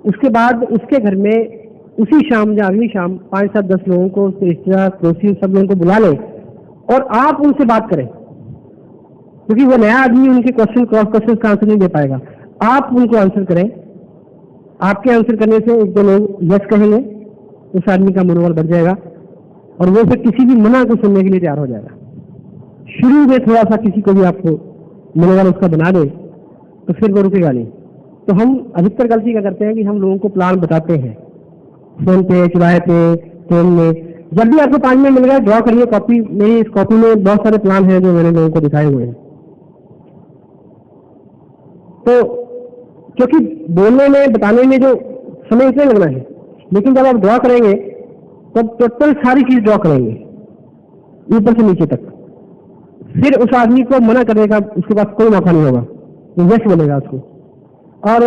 उसके बाद उसके घर में उसी शाम या अगली शाम 5-7-10 लोगों को, उसके रिश्तेदार, पड़ोसी, सब लोगों को बुला लें और आप उनसे बात करें, क्योंकि वो नया आदमी उनके क्वेश्चन, क्रॉस क्वेश्चन का आंसर नहीं दे पाएगा। आप उनको आंसर करें, आपके आंसर करने से 1-2 लोग यस कहेंगे, उस आदमी का मनोबल बढ़ जाएगा और वो फिर किसी भी मना को सुनने के लिए तैयार हो जाएगा। शुरू में थोड़ा सा किसी को भी आपको मनोबल उसका बना दे तो फिर वो रुकेगा नहीं। तो हम अधिकतर गलती क्या करते हैं कि हम लोगों को प्लान बताते हैं, फोन पे, चौराहे पे, ट्रेन में। जब भी आपको 5 मिनट मिल गया, ड्रॉ करिए कॉपी। मेरी इस कॉपी में बहुत सारे प्लान हैं जो मैंने लोगों को दिखाए हुए हैं। तो क्योंकि बोलने में, बताने में जो समय इसलिए लगना है, लेकिन जब आप ड्रॉ करेंगे तब टोटल सारी चीज ड्रॉ करेंगे ऊपर से नीचे तक, फिर उस आदमी को मना करने का उसके पास कोई मौका नहीं होगा, वो यस बोलेगा उसको। और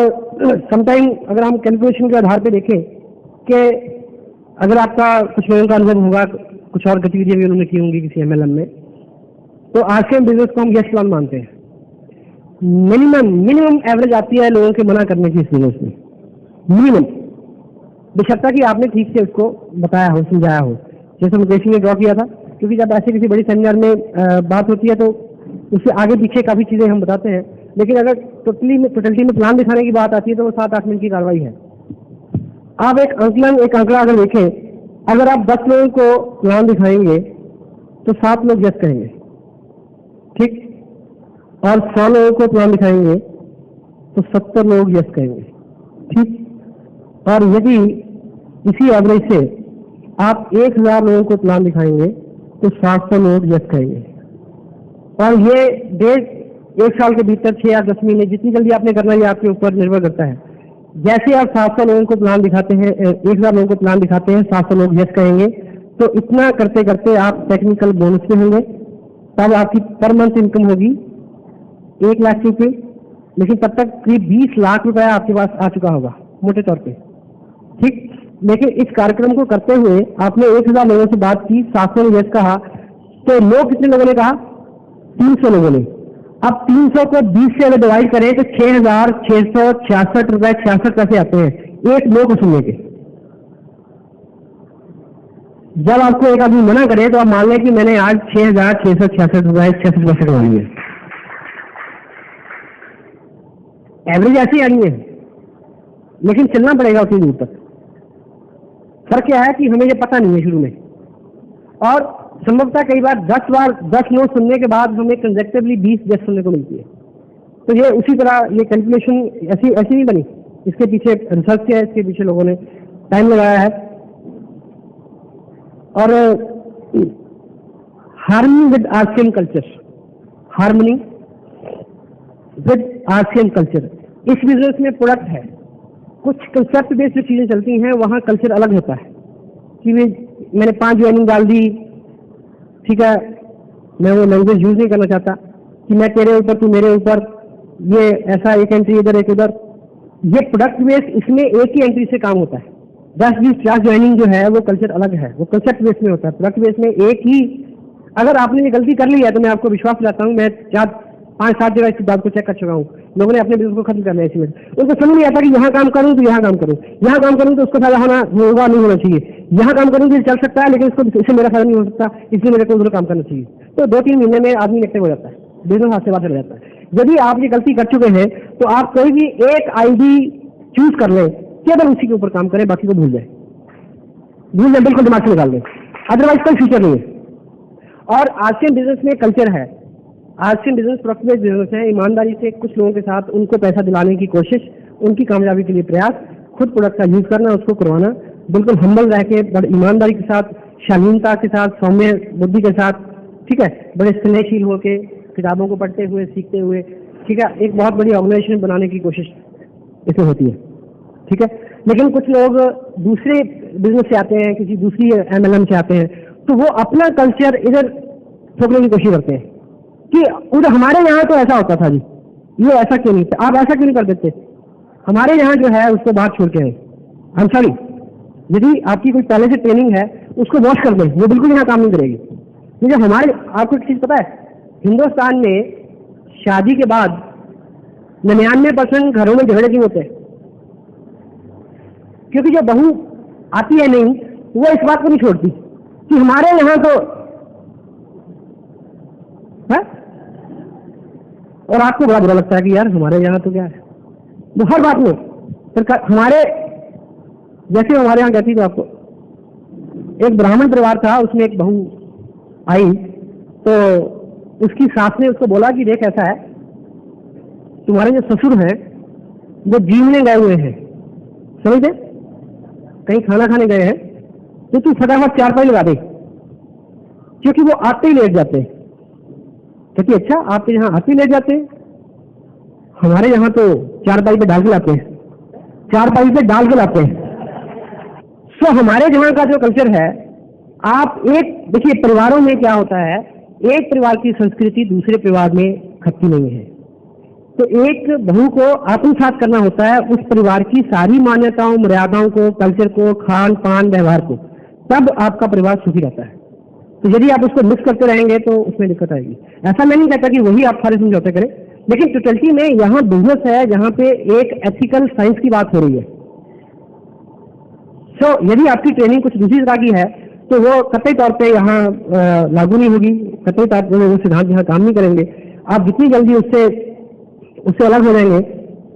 समटाइम अगर हम कैलकुलेशन के आधार पे देखें कि अगर आपका कुछ लोगों का अनुभव होगा, कुछ और गतिविधियां भी उन्होंने की होंगी किसी एमएलएम में, तो आज के बिजनेस को हम यस प्लान मानते हैं। मिनिमम एवरेज आती है लोगों के मना करने की इस बिजनेस में, मिनिमम, बेशर्ता कि आपने ठीक से उसको बताया हो, समझाया हो, जैसे मुकेश ने ड्रॉ किया था। क्योंकि जब ऐसे किसी बड़ी सेमिनार में बात होती है तो उससे आगे पीछे काफी चीजें हम बताते हैं, लेकिन अगर टोटलिटी में प्लान दिखाने की बात आती है तो वो 7-8 मिनट की कार्रवाई है। आप एक आंकड़ा अगर देखें, अगर आप 10 लोगों को प्लान दिखाएंगे तो 7 लोग यस कहेंगे, ठीक, और 100 लोगों को प्लान दिखाएंगे तो 70 लोग यस कहेंगे, ठीक। और यदि इसी एवरेज से आप 1000 लोगों को प्लान दिखाएंगे तो 700 लोग यस कहेंगे। और ये 1 साल के भीतर 6 या 10 महीने, जितनी जल्दी आपने करना है, ये आपके ऊपर निर्भर करता है। जैसे आप 700 लोगों को प्लान दिखाते हैं, 1000 लोगों को प्लान दिखाते हैं, 700 लोग यस कहेंगे, तो इतना करते करते आप टेक्निकल बोनस पे होंगे, तब आपकी पर मंथ इनकम होगी 1 लाख रुपए, लेकिन तब तक करीब 20 लाख रुपया आपके पास आ चुका होगा मोटे तौर पे, ठीक। लेकिन इस कार्यक्रम को करते हुए आपने 1000 लोगों से बात की, 700 ने यस कहा, तो लोग कितने लोगों ने कहा? 300 लोगों ने। अब 300 को 20 से अगर डिवाइड करें तो 6666 रुपए 66 पैसे आते हैं एक लोग को सुनने के। जब आपको एक आदमी मना करे तो आप मान लें कि मैंने आज 6666 रुपए 66 पैसे कमा लिए। एवरेज ऐसी आनी है, लेकिन चलना पड़ेगा उतनी दूर तक। फर्क क्या है कि हमें ये पता नहीं है शुरू में, और संभवतः कई बार 10 नो सुनने के बाद हमें कंजेक्टिवली 20 यस सुनने को मिलती है। तो ये उसी तरह ये कैलकुलेशन ऐसी नहीं बनी, इसके पीछे रिसर्च है, इसके पीछे लोगों ने टाइम लगाया है। और harmony with ASEAN culture, harmony with ASEAN culture, इस बिजनेस में प्रोडक्ट है, कुछ कंसेप्ट बेस्ड जो चीजें चलती हैं वहां कल्चर अलग होता है कि मैंने 5 ज्वाइनिंग डाल दी, ठीक है, मैं वो लैंग्वेज यूज नहीं करना चाहता कि मैं तेरे ऊपर तू मेरे ऊपर, ये ऐसा एक एंट्री इधर एक उधर, ये प्रोडक्ट बेस्ड, इसमें एक ही एंट्री से काम होता है। 10-20-50 ज्वाइनिंग जो है वो कल्चर अलग है, वो कंसेप्ट बेस्ड में होता है। प्रोडक्ट बेस्ड में एक ही, अगर आपने ये गलती कर ली है तो मैं आपको विश्वास दिलाता हूँ, मैं 5-7 जगह इस बात को चेक कर चुका हूँ। लोगों ने अपने बिजनेस को खत्म करना है इसी में, उनको समझ नहीं आता कि यहाँ काम करूँ तो यहाँ काम करूँ, यहाँ काम करूँ तो उसको फायदा होगा नहीं होना चाहिए, यहाँ काम करूँ तो चल सकता है लेकिन इससे मेरा फायदा नहीं हो सकता, इसलिए मेरे को उधर काम करना चाहिए। तो 2-3 महीने में आदमी एक्टिव हो जाता है, बिजनेस हाथ से बाहर चला जाता है। यदि आप ये गलती कर चुके हैं तो आप कोई भी एक आईडी चूज कर लें, केवल उसी के ऊपर काम करें, बाकी को भूल जाए, बिल्कुल दिमाग से निकाल दें, अदरवाइज कोई फ्यूचर नहीं है। और आसियन बिजनेस में कल्चर है, ASEAN business product based business है, ईमानदारी से कुछ लोगों के साथ उनको पैसा दिलाने की कोशिश, उनकी कामयाबी के लिए प्रयास, खुद प्रोडक्ट का यूज करना, उसको करवाना, बिल्कुल हम्बल रह के, बड़ी ईमानदारी के साथ, शालीनता के साथ, सौम्य बुद्धि के साथ, ठीक है, बड़े स्नेहशील होके, किताबों को पढ़ते हुए, सीखते हुए, ठीक है, एक बहुत बड़ी ऑर्गेनाइजेशन बनाने की कोशिश इसमें होती है, ठीक है। लेकिन कुछ लोग दूसरे बिजनेस से आते हैं, किसी दूसरी MLM से आते हैं, तो वो अपना कल्चर इधर थोपने की कोशिश करते हैं कि उधर हमारे यहाँ तो ऐसा होता था जी, ये ऐसा क्यों नहीं, आप ऐसा क्यों नहीं कर देते, हमारे यहाँ जो है उसको बाहर छोड़ के आए। आई एम सॉरी, यदि आपकी कोई पहले से ट्रेनिंग है उसको वॉश कर दें, वो बिल्कुल यहाँ काम नहीं करेगी। क्योंकि हमारे, आपको एक चीज पता है, हिंदुस्तान में शादी के बाद 99% घरों में झगड़े क्यों होते हैं? क्योंकि जो बहू आती है नहीं, वो इस बात को नहीं छोड़ती कि हमारे यहाँ तो है, और आपको बड़ा बुरा लगता है कि यार हमारे यहाँ तो क्या है, वो हर बात में फिर हमारे, जैसे हमारे यहाँ कहती, तो आपको एक ब्राह्मण परिवार था, उसमें एक बहू आई, तो उसकी सास ने उसको बोला कि देख ऐसा है, तुम्हारे जो ससुर हैं वो जीवने गए हुए हैं, समझते, कहीं खाना खाने गए हैं, तो तू फटाफट 4 पाई लगा दे, क्योंकि वो आते ही लेट जाते हैं। कहती अच्छा, आपके यहाँ आते ही लेट जाते हैं, हमारे यहाँ तो 4 पाई पे डाल के लाते हैं, 4 पाई पे डाल के लाते हैं। सो हमारे यहाँ का जो कल्चर है, आप एक देखिए, परिवारों में क्या होता है, एक परिवार की संस्कृति दूसरे परिवार में खपती नहीं है, तो एक बहू को आत्मसात करना होता है उस परिवार की सारी मान्यताओं, मर्यादाओं को, कल्चर को, खान पान, व्यवहार को, तब आपका परिवार सुखी रहता है। तो यदि आप उसको मिक्स करते रहेंगे तो उसमें दिक्कत आएगी। ऐसा मैं नहीं कहता कि वही आप सारे समझौते करें, लेकिन टोटलिटी में यहाँ बिजनेस है जहाँ पे एक एथिकल साइंस की बात हो रही है। सो यदि आपकी ट्रेनिंग कुछ दूसरी तरह की है तो वो कतई तौर पे यहाँ लागू नहीं होगी, कतई तौर पर वो सिद्धांत यहाँ काम नहीं करेंगे। आप जितनी जल्दी उससे अलग हो जाएंगे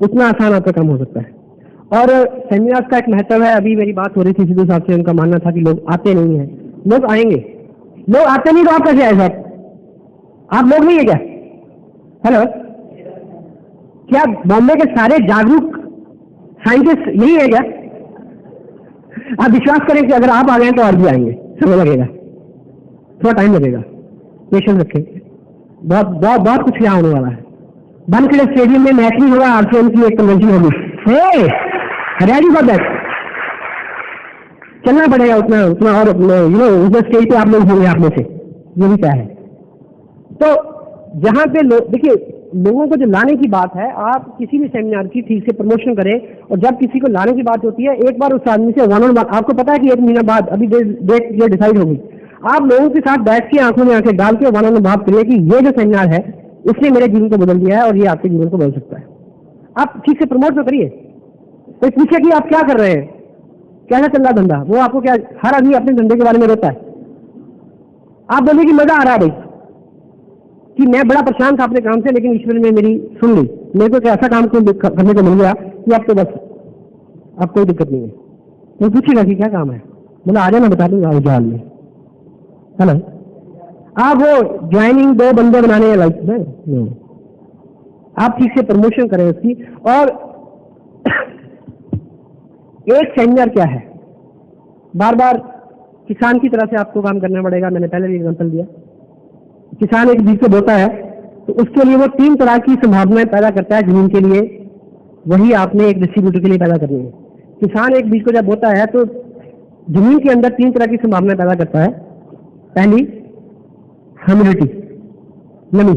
उतना आसान आपका काम हो सकता है। और सेमिनार्स का एक महत्व है। अभी मेरी बात हो रही थी सिद्धू साहब से, उनका मानना था कि लोग आते नहीं हैं। लोग आएंगे, लोग आते नहीं तो आप कैसे आए साहब? आप लोग नहीं है क्या? हेलो, क्या बॉम्बे के सारे जागरूक साइंटिस्ट यही है क्या? आप विश्वास करें कि अगर आप आ गए तो और भी आएंगे, समय लगेगा, थोड़ा टाइम लगेगा, पेशेंस रखें। बहुत बहुत बहुत कुछ यहाँ होने वाला है। बनखेड़े स्टेडियम में मैच नहीं होगा, RCM की एक कन्वेंशन होगी। Ready for that. चलना पड़ेगा उतना उतना, और उस स्टेज पे आप लोग होंगे आप में से, ये भी क्या है। तो जहाँ पे देखिए लोगों को जो लाने की बात है, आप किसी भी सेमिनार की ठीक से प्रमोशन करें, और जब किसी को लाने की बात होती है, एक बार उस आदमी से वन ऑन वन, आपको पता है कि 1 महीना बाद अभी डेट ये डिसाइड होगी, आप लोगों के साथ बैठ के आंखों में आंखें डाल के वन ऑन वन बात करिए कि ये जो सेमिनार है इसने मेरे जीवन को बदल दिया है और ये आपके जीवन को बदल सकता है। आप ठीक से प्रमोट तो करिए। तो पूछिए कि आप क्या कर रहे हैं, कैसा चल रहा धंधा, वो आपको क्या, हर आदमी अपने धंधे के बारे में रोता है। आप बोलिए कि मजा आ रहा है भाई, कि मैं बड़ा परेशान था अपने काम से, लेकिन ईश्वर ने मेरी सुन ली, मेरे को ऐसा काम करने को मिल गया कि अब तो बस अब कोई दिक्कत नहीं है। तो पूछेगा कि क्या काम है, बोला आ जाना बता दूंगा जान में, है ना। आप वो ज्वाइनिंग 2 बंदे बनाने हैं लाइफ में, आप ठीक से प्रमोशन करें उसकी। और एक सेमिनार क्या है, बार बार किसान की तरह से आपको काम करना पड़ेगा। मैंने पहले भी एग्जांपल दिया, किसान एक बीज को बोता है तो उसके लिए वो 3 तरह की संभावनाएं पैदा करता है जमीन के लिए, वही आपने एक डिस्ट्रीब्यूटर के लिए पैदा करनी है। किसान एक बीज को जब बोता है तो जमीन के अंदर 3 तरह की संभावनाएं पैदा करता है। पहली ह्यूमिडिटी, नमी,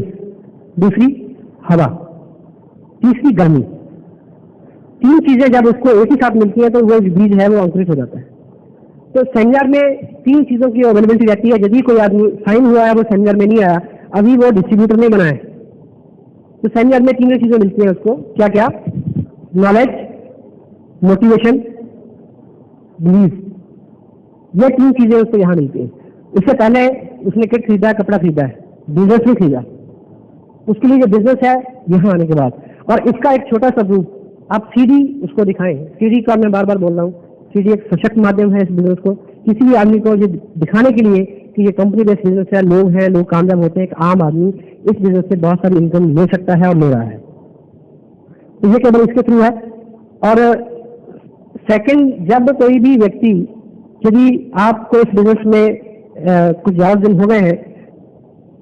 दूसरी हवा, तीसरी गर्मी। 3 चीजें जब उसको एक ही साथ मिलती हैं तो वो बीज है वो अंकुरित हो जाता है। तो सेमिनार में 3 चीजों की अवेलेबिलिटी रहती है। यदि कोई आदमी साइन हुआ है वो सेमिनार में नहीं आया, अभी वो डिस्ट्रीब्यूटर नहीं बना है, तो सेमिनार में 3 चीजें मिलती हैं उसको। क्या क्या? Knowledge, motivation, believe. ये 3 चीजें उसको यहाँ मिलती हैं। उससे पहले उसने किट खरीदा है, कपड़ा खरीदा है, बिजनेस नहीं खरीदा, उसके लिए जो बिजनेस है यहाँ आने के बाद। और इसका एक छोटा सा प्रूफ आप सीडी उसको दिखाएं। सीडी का मैं बार बार बोल रहा हूँ, सीडी एक सशक्त माध्यम है इस बिजनेस को, किसी भी आदमी को ये दिखाने के लिए कि ये कंपनी बेस्ड बिजनेस है, लोग हैं, लोग कामयाब होते हैं, एक आम आदमी इस बिजनेस से बहुत सारी इनकम ले सकता है और ले रहा है। तो ये केवल इसके थ्रू है। और सेकंड, जब कोई भी व्यक्ति, यदि आपको इस बिजनेस में कुछ ज़्यादा दिन हो गए हैं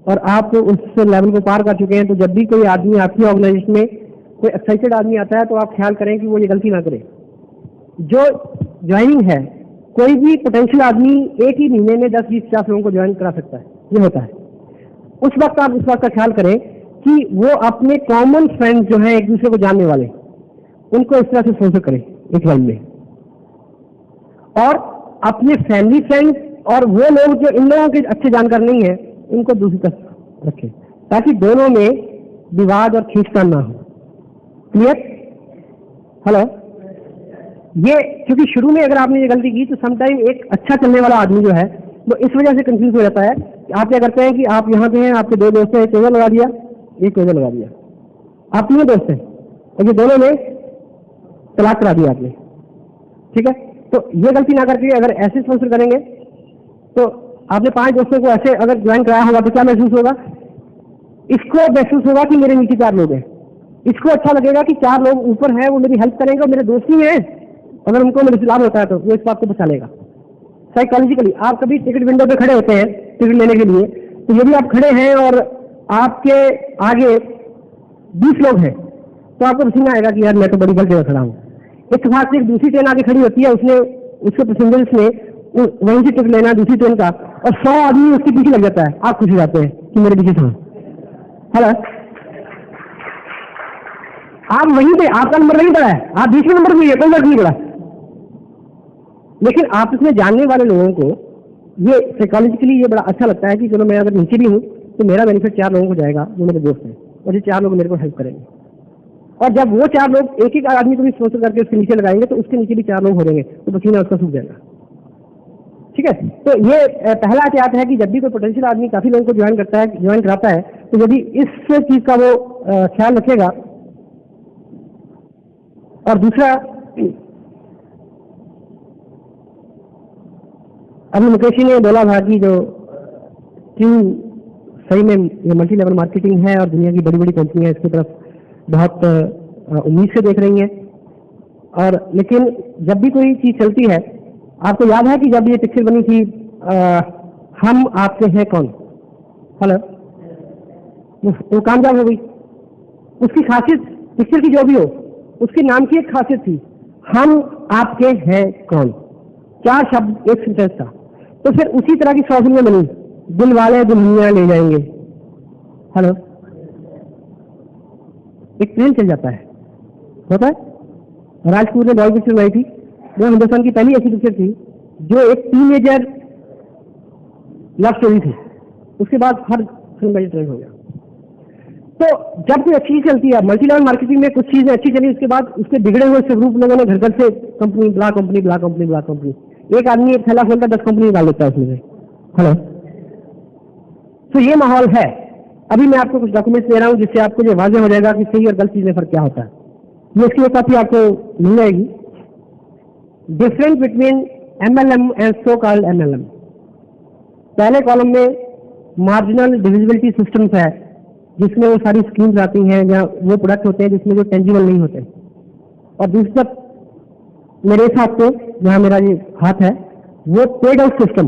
और आप उस लेवल को पार कर चुके हैं, तो जब भी कोई आदमी आपकी ऑर्गेनाइजेशन में कोई एक्साइटेड आदमी आता है तो आप ख्याल करें कि वो ये गलती ना करे। जो ज्वाइनिंग है, कोई भी पोटेंशियल आदमी एक ही महीने में 10, 20, 50 लोगों को ज्वाइन करा सकता है, ये होता है। उस वक्त आप इस बात का ख्याल करें कि वो अपने कॉमन फ्रेंड्स जो हैं, एक दूसरे को जानने वाले, उनको इस तरह से स्पॉन्सर करें एक लाइन में, और अपने फैमिली फ्रेंड्स और वो लोग जो इन लोगों के अच्छे जानकार नहीं है उनको दूसरी तरफ रखें, ताकि दोनों में विवाद और खींचतान ना हो। क्लियर? हेलो? ये क्योंकि शुरू में अगर आपने ये गलती की तो समटाइम एक अच्छा चलने वाला आदमी जो है वो इस वजह से कंफ्यूज हो जाता है। आप क्या करते हैं कि आप यहाँ पे हैं, आपके 2 दोस्त हैं, एक टेबल लगा दिया, एक टेबल लगा दिया, आप 3 दोस्त हैं और ये दोनों ने तलाक करा दिया आपने, ठीक है। तो ये गलती ना करके अगर ऐसे स्पॉन्सर करेंगे तो आपने 5 दोस्तों को ऐसे अगर ज्वाइन कराया होगा तो क्या महसूस होगा? इसको महसूस होगा कि मेरे नीचे 4 लोग हैं, इसको अच्छा लगेगा कि 4 लोग ऊपर हैं, वो मेरी हेल्प करेंगे और मेरे दोस्त ही हैं, अगर उनको मेरे से लाभ होता है तो वो इस बात को बचा लेगा। साइकोलॉजिकली आप कभी टिकट विंडो पे खड़े होते हैं टिकट लेने के लिए, तो यदि आप खड़े हैं और आपके आगे 20 लोग हैं तो आपको पसीना आएगा कि यार मैं तो बड़ी गलत जगह खड़ा हूँ। इत्तेफाक से एक दूसरी ट्रेन आगे खड़ी होती है, उसने उसके पैसेंजर्स ने वहीं से टिकट लेना दूसरी ट्रेन का, और 100 आदमी उसके पीछे लग जाता है, आप खुश हो जाते हैं कि मेरे पीछे था। हेलो? आप वहीं पे, आपका नंबर नहीं पड़ा है, आप 20वें नंबर पे कोई फर्क नहीं पड़ा, लेकिन आप इसमें जानने वाले लोगों को ये साइकोलॉजिकली ये बड़ा अच्छा लगता है कि चलो मैं अगर नीचे भी हूँ तो मेरा बेनिफिट 4 लोगों को जाएगा जो मेरे दोस्त हैं, और ये 4 लोग मेरे को हेल्प करेंगे। और जब वो 4 लोग एक एक आदमी को भी स्पॉन्सर करके उसके नीचे लगाएंगे तो उसके नीचे भी 4 लोग हो जाएंगे, तो पसीना उसका सूख जाएगा। ठीक है? तो ये पहला एहतियात है कि जब भी कोई पोटेंशियल आदमी काफी लोगों को ज्वाइन कराता है, तो यदि इस चीज का वो ख्याल रखेगा। और दूसरा, अभी मुकेश जी ने बोला था कि जो क्यों सही में ये मल्टी लेवल मार्केटिंग है और दुनिया की बड़ी बड़ी कंपनियां इसकी तरफ बहुत उम्मीद से देख रही हैं। और लेकिन जब भी कोई चीज चलती है, आपको याद है कि जब ये पिक्चर बनी थी हम आपके हैं कौन, हेलो, वो कामयाब हो गई। उसकी खासियत पिक्चर की जो भी हो, उसके नाम की एक खासियत थी, हम आपके हैं कौन। 4 शब्द एक सेंटेंस था। तो फिर उसी तरह की 100 फिल्में बनी, दिल वाले दुल्हनिया ले जाएंगे, हेलो, एक ट्रेन चल जाता है, होता है। राजपूत ने बॉल पिक्चर बनाई थी, वो हिंदुस्तान की पहली ऐसी पिक्चर थी जो एक टीनेजर लव स्टोरी थी। उसके बाद हर फिल्म का ट्रेंड हो गया। तो जब कोई अच्छी चीज चलती है, मल्टी लेवल मार्केटिंग में कुछ चीजें अच्छी चली, उसके बाद उसके बिगड़े हुए स्वरूप लोगों ने घर घर से कंपनी ब्ला कंपनी ब्ला कंपनी ब्ला कंपनी, एक आदमी एक थैला खोलकर 10 कंपनी डाल देता है उसमें से, हेलो। तो ये माहौल है। अभी मैं आपको कुछ डॉक्यूमेंट्स दे रहा हूँ जिससे आपको जो वाज़ेह हो जाएगा कि सही और गलत चीज में फर्क क्या होता है। ये इसकी कॉपी आपको मिल जाएगी। Difference between MLM and so called MLM। पहले कॉलम में मार्जिनल डिविजिबिलिटी सिस्टम्स है, जिसमें वो सारी स्कीम्स आती हैं, जहाँ वो प्रोडक्ट होते हैं जिसमें जो टेंजिबल नहीं होते। और दूसरी तरफ मेरे साथ पे जहाँ मेरा ये हाथ है, वो पेड आउट सिस्टम,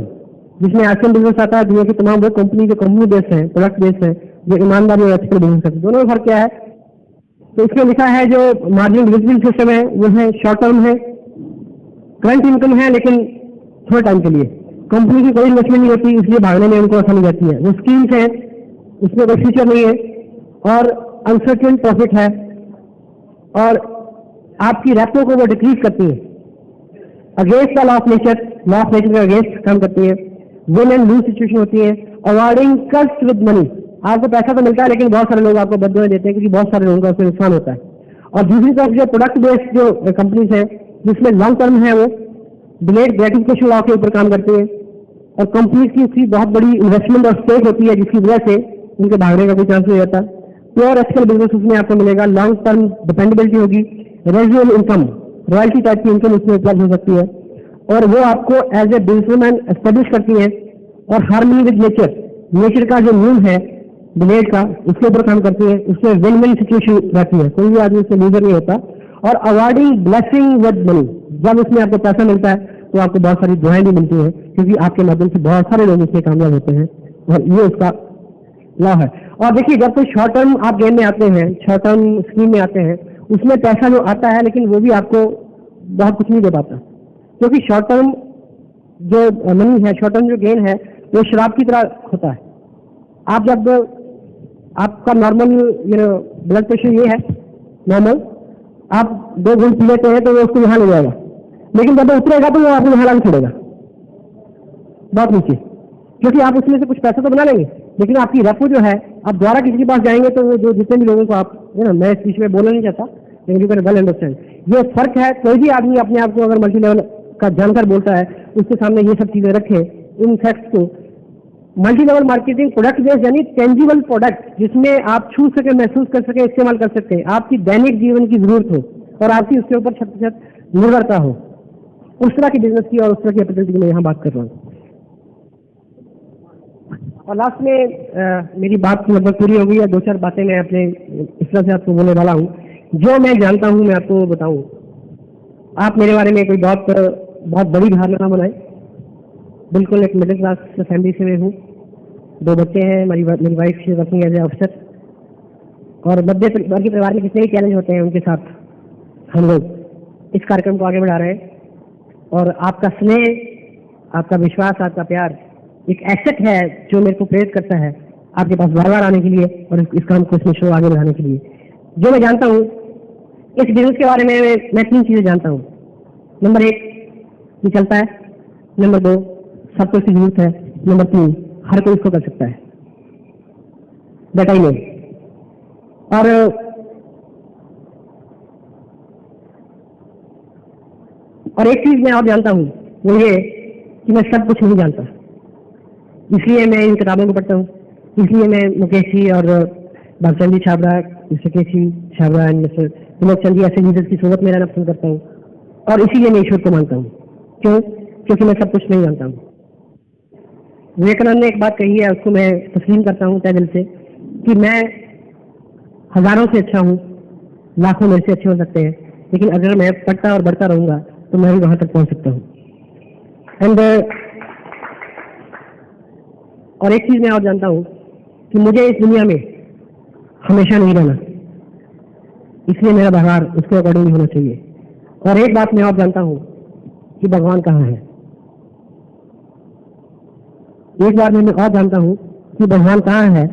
जिसमें एशियन बिजनेस आता है, दुनिया की तमाम वो कंपनी जो कंपनी बेस्ड है, प्रोडक्ट बेस्ड है, जो ईमानदारी और एथिकल बिजनेस करते हैं। दोनों में फर्क क्या है? तो इसमें लिखा है जो मार्जिनल डिविजिबिलिटी सिस्टम है वो है शॉर्ट टर्म है, करंट इनकम है, लेकिन थोड़े टाइम के लिए। कंपनी की कोई इन्वेस्टमेंट नहीं होती, इसलिए भागने में उनको आसानी जाती है। वो स्कीम्स है, उसमें कोई फ्यूचर नहीं है, और अनसर्टेन प्रॉफिट है, और आपकी रेपो को वो डिक्रीज करती है against the law of nature, law of nature के अगेंस्ट काम करती है। विन एंड लूज सिचुएशन होती है। अवॉइडिंग कर्ज विद मनी, आपको पैसा तो मिलता है लेकिन बहुत सारे लोग आपको बदले देते हैं क्योंकि बहुत सारे लोगों का उसमें नुकसान होता है। और दूसरी तरफ जो प्रोडक्ट बेस्ड जो कंपनीज है, जिसमें लॉन्ग टर्म है, वो डिलेड ग्रेटिफिकेशन लॉ के ऊपर काम करती है, और कंपनीज की उसकी बहुत बड़ी इन्वेस्टमेंट और स्टेक होती है, जिसकी वजह से उनके भागने का कोई चांस नहीं रहता। प्योर एथिकल बिजनेस उसमें आपको मिलेगा, लॉन्ग टर्म डिपेंडेबिलिटी होगी, रेजिडुअल इनकम, रॉयल्टी टाइप की इनकम उसमें उपलब्ध हो सकती है, और वो आपको एज ए बिजनेसमैन एस्टेब्लिश करती है। और हार्मनी विद नेचर, नेचर का जो नियम है डिलेड का, उसके ऊपर काम करती है। उसमें विन विन सिचुएशन रहती है, कोई भी आदमी उससे लूजर नहीं होता। और अवॉइडिंग ब्लेसिंग विद मनी, जब उसमें आपको पैसा मिलता है तो आपको बहुत सारी दुआएं भी मिलती हैं, क्योंकि आपके माध्यम से बहुत सारे लोग इसमें कामयाब होते हैं, और ये उसका लॉ है। और देखिए, जब कोई शॉर्ट टर्म आप गेम में आते हैं, शॉर्ट टर्म स्कीम में आते हैं, उसमें पैसा जो आता है, लेकिन वो भी आपको बहुत कुछ नहीं दे पाता, क्योंकि शॉर्ट टर्म जो मनी है, शॉर्ट टर्म जो गेन है, वो शराब की तरह होता है। आप जब आपका नॉर्मल ब्लड प्रेशर ये है नॉर्मल, आप 2 घूंट पी लेते हैं तो वो उसको यहाँ ले जाएगा, लेकिन जब वो उतरेगा तो वो आपको यहाँ लाके छोड़ेगा बहुत नीचे, क्योंकि आप उसमें से कुछ पैसा तो बना लेंगे, लेकिन आपकी रेपो जो है, आप दोबारा किसी के पास जाएंगे तो वो जो जितने भी लोगों को आप मैं इस बीच में बोलना नहीं चाहता, लेकिन यू कैन वेल अंडरस्टैंड ये फर्क है। कोई भी आदमी अपने आप को अगर मल्टी लेवल का जानकर बोलता है, उसके सामने ये सब चीजें रखे, इन फैक्ट्स को। Multi level marketing product based यानी टेंजिबल प्रोडक्ट, जिसमें आप छू सके, महसूस कर सके, इस्तेमाल कर सकते हैं, आपकी दैनिक जीवन की जरूरत हो और आपकी उसके ऊपर 100% निर्भरता हो, उस तरह की बिजनेस की और उस तरह की अपॉर्चुनिटी की मैं यहाँ बात कर रहा हूँ। और लास्ट में मेरी बात लगभग पूरी हो गई है। 2-4 बातें मैं अपने इस तरह से आपको बोलने वाला हूँ, जो मैं जानता हूँ मैं आपको बताऊँ। आप मेरे बारे में कोई बहुत बड़ी धारणा बनाए। बिल्कुल एक मिडिल क्लास फैमिली से मैं हूँ, 2 बच्चे हैं, मेरी वाइफ से वर्किंग एज ए ऑफिसर, और मध्य वर्ग के परिवार में कितने भी चैलेंज होते हैं, उनके साथ हम लोग इस कार्यक्रम को आगे बढ़ा रहे हैं। और आपका स्नेह, आपका विश्वास, आपका प्यार एक एसेट है जो मेरे को प्रेरित करता है आपके पास बार बार आने के लिए और इस काम को, इसमें शो आगे बढ़ाने के लिए। जो मैं जानता हूँ इस बिजनेस के बारे में, मैं 3 चीजें जानता हूँ। नंबर 1, ये चलता है। नंबर 2, सबको इसकी जरूरत है। नंबर 3, हर कोई इसको कर सकता है। That I know. और एक चीज मैं और जानता हूँ, वो ये कि मैं सब कुछ नहीं जानता, इसलिए मैं इन किताबों को पढ़ता हूँ। इसलिए मैं मुकेश जी और Bhagchand ji Chhabra, mister KC Chhabra and mister Vinod Chand ji ऐसे लीडर्स की सोबत में रहना पसंद करता हूँ, और इसीलिए मैं ईश्वर को मानता हूँ। क्यों? क्योंकि मैं सब कुछ नहीं जानता हूँ। विवेकानंद ने एक बात कही है, उसको मैं तस्लीम करता हूँ तहे दिल से, कि मैं हजारों से अच्छा हूँ, लाखों मेरे से अच्छे हो सकते हैं, लेकिन अगर मैं पढ़ता और बढ़ता रहूंगा तो मैं भी वहां तक पहुंच सकता हूँ। एंड और एक चीज मैं और जानता हूँ कि मुझे इस दुनिया में हमेशा नहीं रहना, इसलिए मेरा व्यवहार उसके अकॉर्डिंग होना चाहिए। और एक बात मैं और जानता हूँ कि भगवान कहाँ है। एक बार में मैं और जानता हूँ कि भगवान कहाँ है।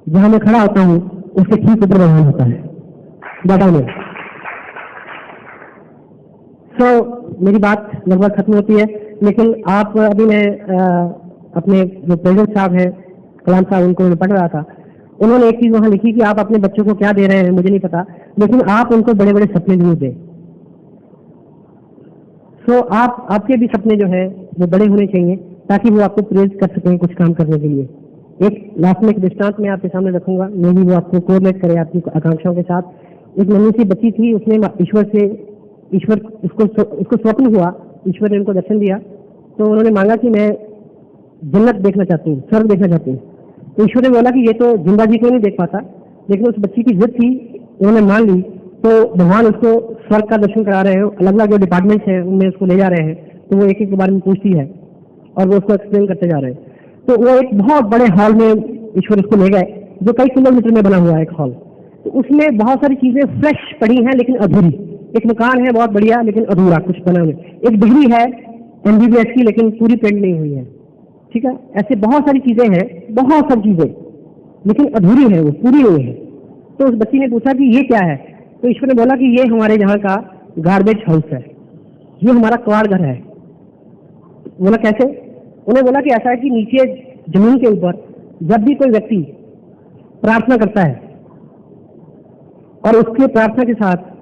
जहां मैं खड़ा होता हूँ उसके ठीक ऊपर भगवान होता है, बताओ में। मेरी बात लगभग खत्म होती है, लेकिन आप अभी मैं अपने जो प्रेसिडेंट साहब हैं, कलाम साहब, उनको मैं पढ़ रहा था। उन्होंने एक चीज वहां लिखी कि आप अपने बच्चों को क्या दे रहे हैं मुझे नहीं पता, लेकिन आप उनको बड़े बड़े सपने जरूर दें। आपके भी सपने जो है वो बड़े होने चाहिए, ताकि वो आपको प्रेरित कर सकें कुछ काम करने के लिए। एक लास्ट में एक दृष्टांत मैं आपके सामने रखूंगा, मे भी वो आपको कोरिलेट करे आपकी आकांक्षाओं के साथ। एक नन्ही सी बच्ची थी, उसने ईश्वर उसको स्वप्न हुआ, ईश्वर ने उनको दर्शन दिया, तो उन्होंने मांगा कि मैं जन्नत देखना चाहती हूँ, स्वर्ग देखना चाहती हूँ। तो ईश्वर ने बोला कि ये तो जिंदा जी को नहीं देख पाता, लेकिन उस बच्ची की जिद थी, उन्होंने मान ली। तो भगवान उसको स्वर्ग का दर्शन करा रहे हैं, अलग अलग जो डिपार्टमेंट्स हैं उनमें उसको ले जा रहे हैं, तो वो एक एक के बारे में पूछती है और वो उसको एक्सप्लेन करते जा रहे हैं। तो वो एक बहुत बड़े हॉल में ईश्वर उसको ले गए, जो कई किलोमीटर में बना हुआ है एक हॉल। तो उसमें बहुत सारी चीजें फ्रेश पड़ी हैं लेकिन अधूरी। एक मकान है बहुत बढ़िया लेकिन अधूरा कुछ बना हुआ। एक डिग्री है MBBS की लेकिन पूरी प्रिंट नहीं हुई है, ठीक है। ऐसे बहुत सारी चीजें हैं, बहुत सारी चीजें, लेकिन अधूरी है, वो पूरी नहीं है। तो उस बच्ची ने पूछा कि ये क्या है, तो ईश्वर ने बोला कि ये हमारे यहाँ का गार्बेज हाउस है, ये हमारा कबाड़ घर है। बोला कैसे? उन्हें बोला कि ऐसा है कि नीचे जमीन के ऊपर जब भी कोई व्यक्ति प्रार्थना करता है और उसकी प्रार्थना के साथ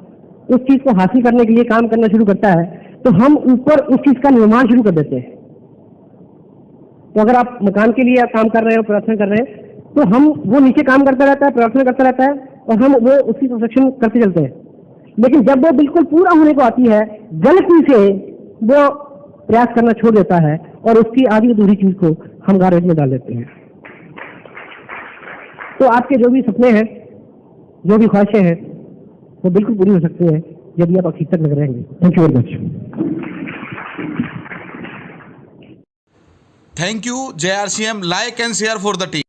उस चीज को हासिल करने के लिए काम करना शुरू करता है, तो हम ऊपर उस चीज का निर्माण शुरू कर देते हैं। तो अगर आप मकान के लिए काम कर रहे हो, प्रार्थना कर रहे हैं, तो हम वो नीचे काम करता रहता है, प्रार्थना करता रहता है, और हम वो उसकी कंस्ट्रक्शन करते चलते हैं। लेकिन जब वो बिल्कुल पूरा होने को आती है, गलती से वो प्रयास करना छोड़ देता है और उसकी आधी अधूरी चीज को हम गार्बेज में डाल देते हैं। तो आपके जो भी सपने हैं, जो भी ख्वाहिशें हैं, वो बिल्कुल पूरी हो सकती है यदि आप हकीकत में रहेंगे। Thank you very much. Thank you, JRCM. Like and share for the team.